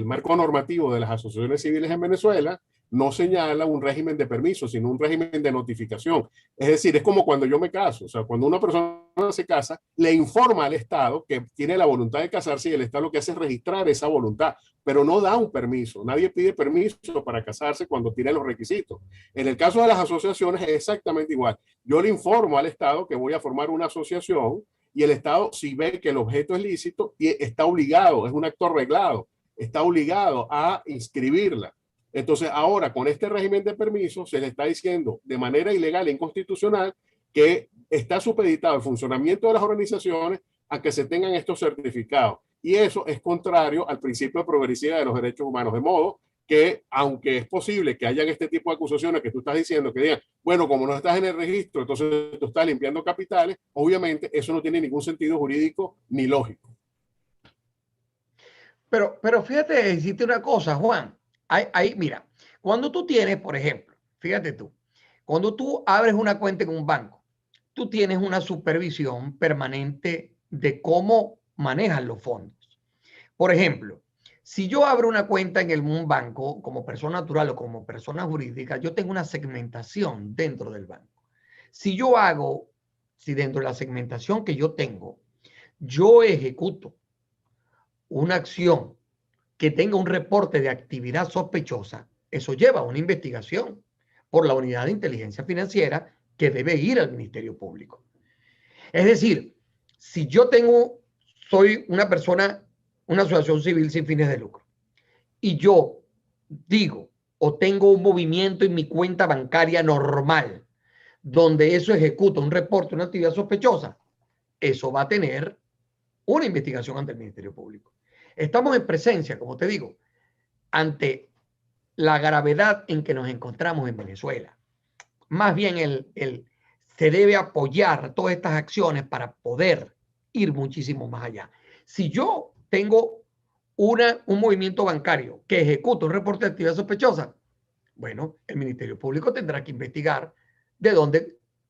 marco normativo de las asociaciones civiles en Venezuela, no señala un régimen de permiso, sino un régimen de notificación. Es decir, es como cuando yo me caso. O sea, cuando una persona se casa, le informa al Estado que tiene la voluntad de casarse, y el Estado lo que hace es registrar esa voluntad, pero no da un permiso. Nadie pide permiso para casarse cuando tiene los requisitos. En el caso de las asociaciones es exactamente igual. Yo le informo al Estado que voy a formar una asociación, y el Estado, si ve que el objeto es lícito, está obligado, es un acto arreglado, está obligado a inscribirla. Entonces, ahora con este régimen de permiso se le está diciendo de manera ilegal e inconstitucional que está supeditado el funcionamiento de las organizaciones a que se tengan estos certificados. Y eso es contrario al principio de progresividad de los derechos humanos. De modo que, aunque es posible que hayan este tipo de acusaciones que tú estás diciendo, que digan, bueno, como no estás en el registro, entonces tú estás limpiando capitales, obviamente eso no tiene ningún sentido jurídico ni lógico. Pero fíjate, decirte una cosa, Juan. Mira, cuando tú tienes, por ejemplo, fíjate tú, cuando tú abres una cuenta en un banco, tú tienes una supervisión permanente de cómo manejan los fondos. Por ejemplo, si yo abro una cuenta en un banco como persona natural o como persona jurídica, yo tengo una segmentación dentro del banco. Si yo hago si dentro de la segmentación que yo tengo, yo ejecuto una acción que tenga un reporte de actividad sospechosa, eso lleva a una investigación por la unidad de inteligencia financiera que debe ir al Ministerio Público. Es decir, si yo soy una persona, una asociación civil sin fines de lucro, y yo digo o tengo un movimiento en mi cuenta bancaria normal, donde eso ejecuta un reporte, una actividad sospechosa, eso va a tener una investigación ante el Ministerio Público. Estamos en presencia, como te digo, ante la gravedad en que nos encontramos en Venezuela. Más bien se debe apoyar todas estas acciones para poder ir muchísimo más allá. Si yo tengo un movimiento bancario que ejecuta un reporte de actividad sospechosa, bueno, el Ministerio Público tendrá que investigar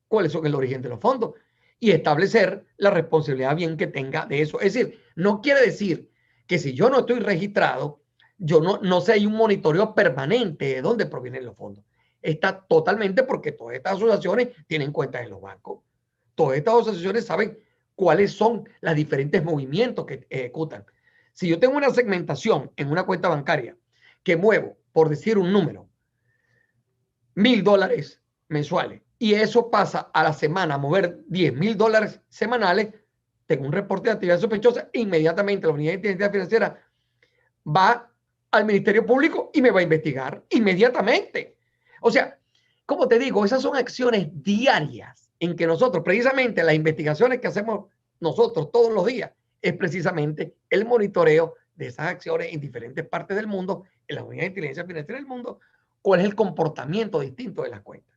cuáles son el origen de los fondos y establecer la responsabilidad bien que tenga de eso. Es decir, no quiere decir que si yo no estoy registrado, yo no sé, hay un monitoreo permanente de dónde provienen los fondos. Está totalmente porque todas estas asociaciones tienen cuentas en los bancos. Todas estas asociaciones saben cuáles son los diferentes movimientos que ejecutan. Si yo tengo una segmentación en una cuenta bancaria que muevo, por decir un número, $1,000 mensuales, y eso pasa a la semana a mover $10,000 semanales, tengo un reporte de actividad sospechosa, inmediatamente la unidad de inteligencia financiera va al Ministerio Público y me va a investigar inmediatamente. O sea, como te digo, esas son acciones diarias en que nosotros, precisamente las investigaciones que hacemos nosotros todos los días, es precisamente el monitoreo de esas acciones en diferentes partes del mundo, en la unidad de inteligencia financiera del mundo, cuál es el comportamiento distinto de las cuentas.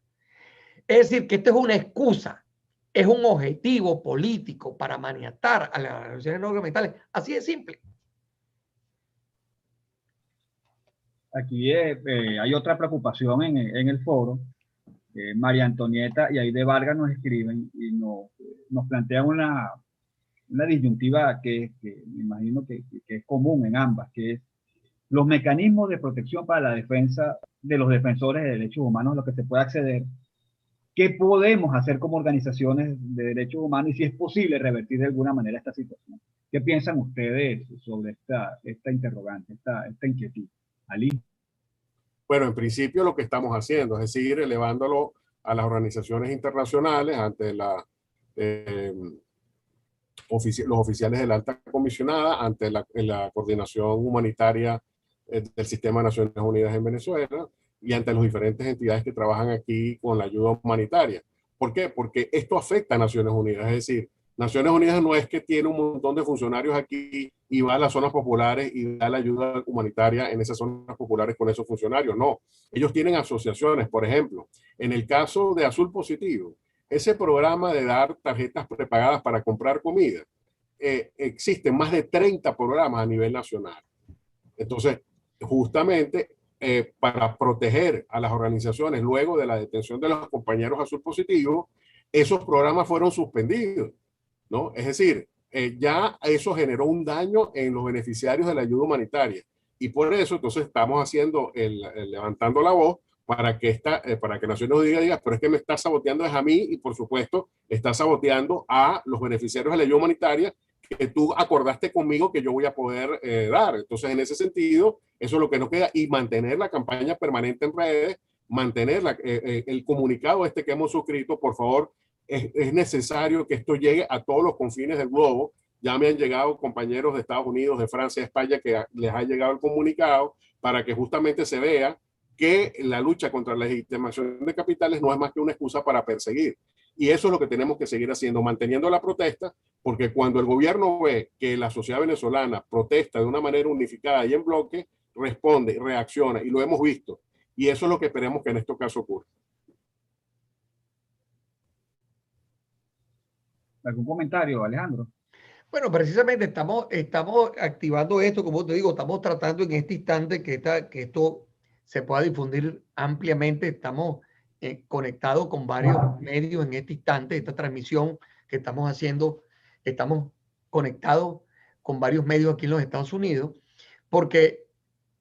Es decir, que esto es una excusa, es un objetivo político para maniatar a las organizaciones no gubernamentales. Así de simple. Aquí hay otra preocupación en el foro. María Antonieta y Aide Vargas nos escriben y nos plantean una disyuntiva que me imagino que es común en ambas, que es los mecanismos de protección para la defensa de los defensores de derechos humanos a los que se puede acceder. ¿Qué podemos hacer como organizaciones de derechos humanos y si es posible revertir de alguna manera esta situación? ¿Qué piensan ustedes sobre esta interrogante, esta inquietud? Ali. Bueno, en principio lo que estamos haciendo es seguir elevándolo a las organizaciones internacionales ante los oficiales de la alta comisionada, ante la coordinación humanitaria del Sistema de Naciones Unidas en Venezuela y ante las diferentes entidades que trabajan aquí con la ayuda humanitaria. ¿Por qué? Porque esto afecta a Naciones Unidas. Es decir, Naciones Unidas no es que tiene un montón de funcionarios aquí y va a las zonas populares y da la ayuda humanitaria en esas zonas populares con esos funcionarios. No, ellos tienen asociaciones. Por ejemplo, en el caso de Azul Positivo, ese programa de dar tarjetas prepagadas para comprar comida, existen más de 30 programas a nivel nacional. Entonces, justamente para proteger a las organizaciones luego de la detención de los compañeros Azul Positivo, esos programas fueron suspendidos, ¿no? Es decir, ya eso generó un daño en los beneficiarios de la ayuda humanitaria. Y por eso, entonces, estamos haciendo levantando la voz para que Naciones Unidas diga, pero es que me está saboteando es a mí y, por supuesto, está saboteando a los beneficiarios de la ayuda humanitaria que tú acordaste conmigo que yo voy a poder dar. Entonces, en ese sentido, eso es lo que nos queda y mantener la campaña permanente en redes, mantener el comunicado que hemos suscrito, por favor. Es necesario que esto llegue a todos los confines del globo. Ya me han llegado compañeros de Estados Unidos, de Francia, de España, que les ha llegado el comunicado para que justamente se vea que la lucha contra la legitimación de capitales no es más que una excusa para perseguir. Y eso es lo que tenemos que seguir haciendo, manteniendo la protesta, porque cuando el gobierno ve que la sociedad venezolana protesta de una manera unificada y en bloque, responde, reacciona, y lo hemos visto. Y eso es lo que esperemos que en este caso ocurra. ¿Algún comentario, Alejandro? Bueno, precisamente estamos activando esto, como te digo, estamos tratando en este instante que esto se pueda difundir ampliamente. Estamos conectados con varios medios en este instante, esta transmisión que estamos haciendo, estamos conectados con varios medios aquí en los Estados Unidos, porque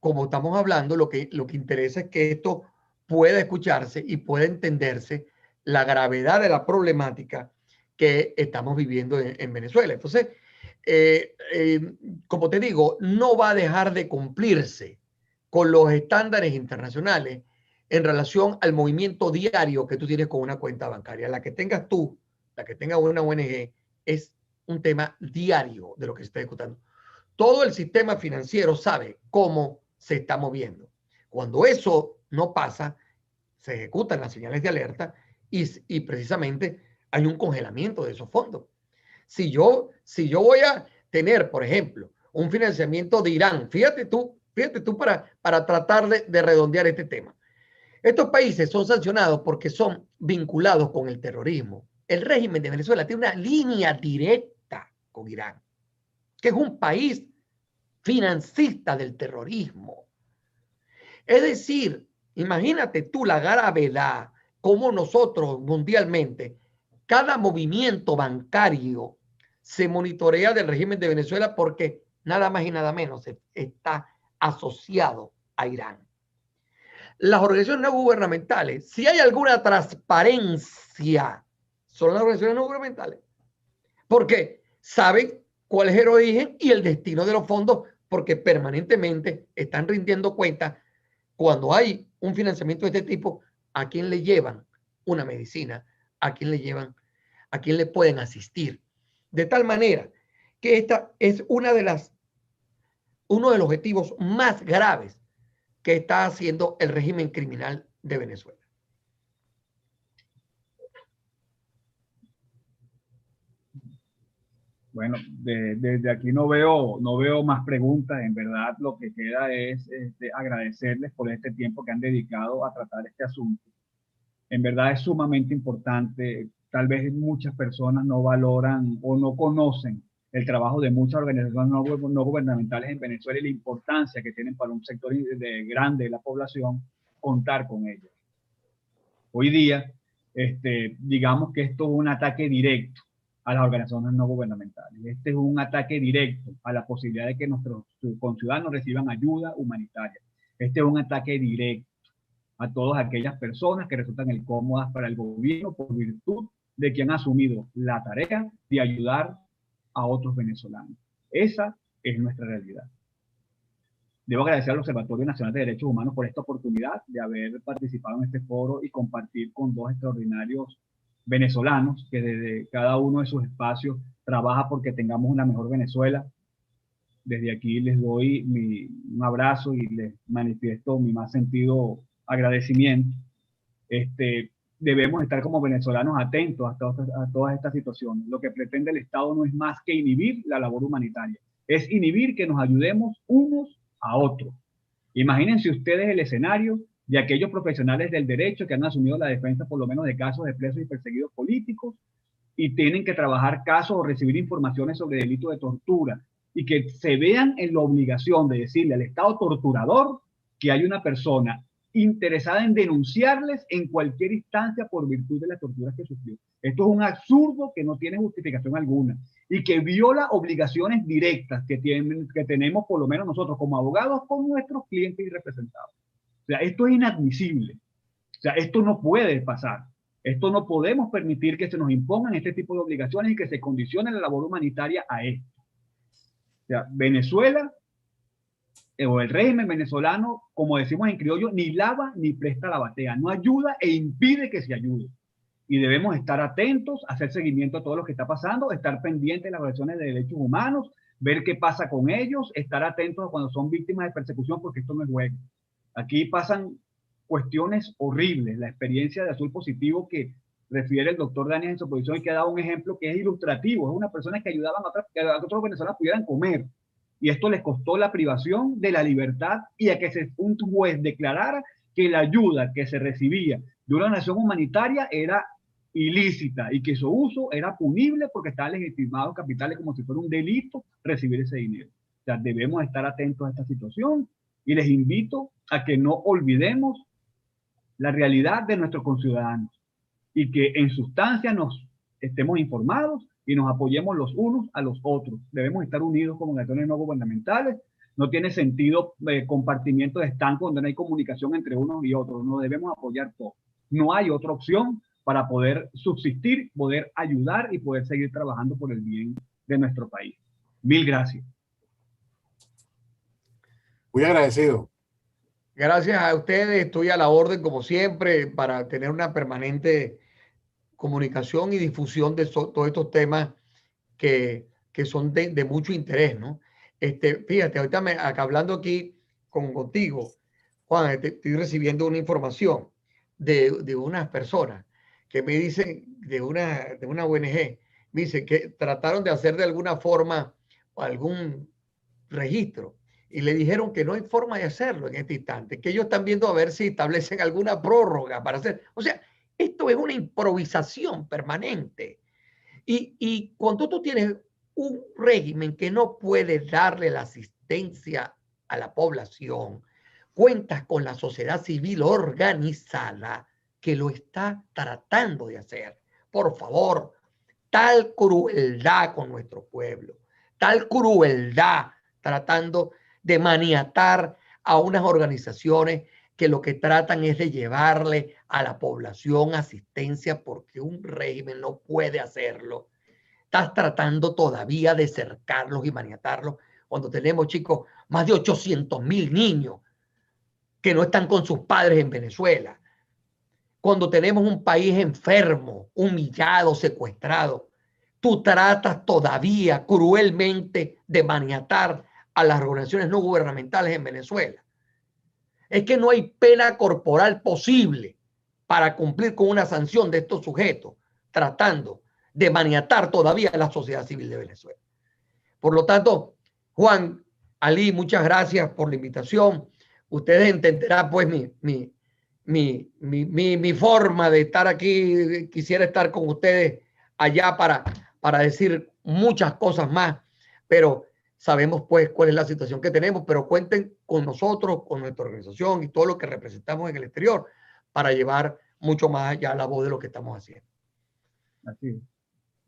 como estamos hablando, lo que interesa es que esto pueda escucharse y pueda entenderse la gravedad de la problemática que estamos viviendo en Venezuela. Entonces, como te digo, no va a dejar de cumplirse con los estándares internacionales en relación al movimiento diario que tú tienes con una cuenta bancaria. La que tengas tú, la que tenga una ONG, es un tema diario de lo que se está ejecutando. Todo el sistema financiero sabe cómo se está moviendo. Cuando eso no pasa, se ejecutan las señales de alerta y precisamente hay un congelamiento de esos fondos. Si yo voy a tener, por ejemplo, un financiamiento de Irán, fíjate tú para tratar de redondear este tema. Estos países son sancionados porque son vinculados con el terrorismo. El régimen de Venezuela tiene una línea directa con Irán, que es un país financista del terrorismo. Es decir, imagínate tú la gravedad, como nosotros mundialmente, cada movimiento bancario se monitorea del régimen de Venezuela porque nada más y nada menos está asociado a Irán. Las organizaciones no gubernamentales, si hay alguna transparencia, son las organizaciones no gubernamentales, porque saben cuál es el origen y el destino de los fondos, porque permanentemente están rindiendo cuentas cuando hay un financiamiento de este tipo, a quién le llevan una medicina, a quién le llevan, a quién le pueden asistir. De tal manera que esta es uno de los objetivos más graves que está haciendo el régimen criminal de Venezuela. Bueno, desde aquí no veo más preguntas. En verdad, lo que queda es agradecerles por este tiempo que han dedicado a tratar este asunto. En verdad es sumamente importante. Tal vez muchas personas no valoran o no conocen el trabajo de muchas organizaciones no gubernamentales en Venezuela y la importancia que tienen para un sector grande de la población contar con ellos. Hoy día, digamos que esto es un ataque directo a las organizaciones no gubernamentales. Este es un ataque directo a la posibilidad de que nuestros conciudadanos reciban ayuda humanitaria. Este es un ataque directo a todas aquellas personas que resultan incómodas para el gobierno por virtud de que han asumido la tarea de ayudar a otros venezolanos. Esa es nuestra realidad. Debo agradecer al Observatorio Nacional de Derechos Humanos por esta oportunidad de haber participado en este foro y compartir con dos extraordinarios venezolanos que desde cada uno de sus espacios trabaja porque tengamos una mejor Venezuela. Desde aquí les doy un abrazo y les manifiesto mi más sentido agradecimiento. Debemos estar como venezolanos atentos a todas estas situaciones. Lo que pretende el Estado no es más que inhibir la labor humanitaria, es inhibir que nos ayudemos unos a otros. Imagínense ustedes el escenario de aquellos profesionales del derecho que han asumido la defensa por lo menos de casos de presos y perseguidos políticos y tienen que trabajar casos o recibir informaciones sobre delitos de tortura y que se vean en la obligación de decirle al Estado torturador que hay una persona interesada en denunciarles en cualquier instancia por virtud de las torturas que sufrió. Esto es un absurdo que no tiene justificación alguna y que viola obligaciones directas que tenemos por lo menos nosotros como abogados con nuestros clientes y representados. O sea, esto es inadmisible. O sea, esto no puede pasar. Esto no podemos permitir que se nos impongan este tipo de obligaciones y que se condicione la labor humanitaria a esto. O sea, Venezuela o el régimen venezolano, como decimos en criollo, ni lava ni presta la batea, no ayuda e impide que se ayude. Y debemos estar atentos, hacer seguimiento a todo lo que está pasando, estar pendientes de las violaciones de derechos humanos, ver qué pasa con ellos, estar atentos cuando son víctimas de persecución, porque esto no es juego. Aquí pasan cuestiones horribles. La experiencia de Azul Positivo que refiere el doctor Daniel en su posición y que ha dado un ejemplo que es ilustrativo. Es una persona que ayudaban que a otros venezolanos pudieran comer. Y esto les costó la privación de la libertad y a que un juez declarara que la ayuda que se recibía de una nación humanitaria era ilícita y que su uso era punible porque estaba legitimado en capitales como si fuera un delito recibir ese dinero. O sea, debemos estar atentos a esta situación y les invito a que no olvidemos la realidad de nuestros conciudadanos y que en sustancia nos estemos informados y nos apoyemos los unos a los otros. Debemos estar unidos como organizaciones no gubernamentales. No tiene sentido compartimiento de estancos donde no hay comunicación entre unos y otros. Nos debemos apoyar todos. No hay otra opción para poder subsistir, poder ayudar y poder seguir trabajando por el bien de nuestro país. Mil gracias. Muy agradecido. Gracias a ustedes, estoy a la orden como siempre para tener una permanente comunicación y difusión de todos estos temas que son de mucho interés, ¿no? Fíjate, ahorita acá hablando aquí contigo, Juan, estoy recibiendo una información de unas personas que me dicen, de una ONG, me dicen que trataron de hacer de alguna forma algún registro y le dijeron que no hay forma de hacerlo en este instante, que ellos están viendo a ver si establecen alguna prórroga para hacer. O sea, esto es una improvisación permanente. Y cuando tú tienes un régimen que no puede darle la asistencia a la población, cuentas con la sociedad civil organizada que lo está tratando de hacer. Por favor, tal crueldad con nuestro pueblo, tal crueldad tratando de maniatar a unas organizaciones que lo que tratan es de llevarle a la población asistencia porque un régimen no puede hacerlo. Estás tratando todavía de cercarlos y maniatarlos cuando tenemos, chicos, más de 800,000 niños que no están con sus padres en Venezuela. Cuando tenemos un país enfermo, humillado, secuestrado, tú tratas todavía cruelmente de maniatar a las organizaciones no gubernamentales en Venezuela. Es que no hay pena corporal posible para cumplir con una sanción de estos sujetos, tratando de maniatar todavía a la sociedad civil de Venezuela. Por lo tanto, Juan, Ali, muchas gracias por la invitación. Ustedes entenderán pues mi forma de estar aquí. Quisiera estar con ustedes allá para decir muchas cosas más, pero sabemos pues cuál es la situación que tenemos, pero cuenten con nosotros, con nuestra organización y todo lo que representamos en el exterior para llevar mucho más allá la voz de lo que estamos haciendo. Así es.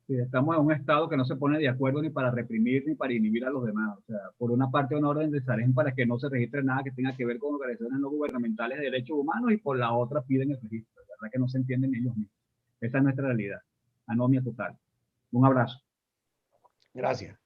Sí, estamos en un estado que no se pone de acuerdo ni para reprimir ni para inhibir a los demás. O sea, por una parte una orden de Sarén para que no se registre nada que tenga que ver con organizaciones no gubernamentales de derechos humanos y por la otra piden el registro. La verdad que no se entienden ellos mismos. Esa es nuestra realidad. Anomia total. Un abrazo. Gracias.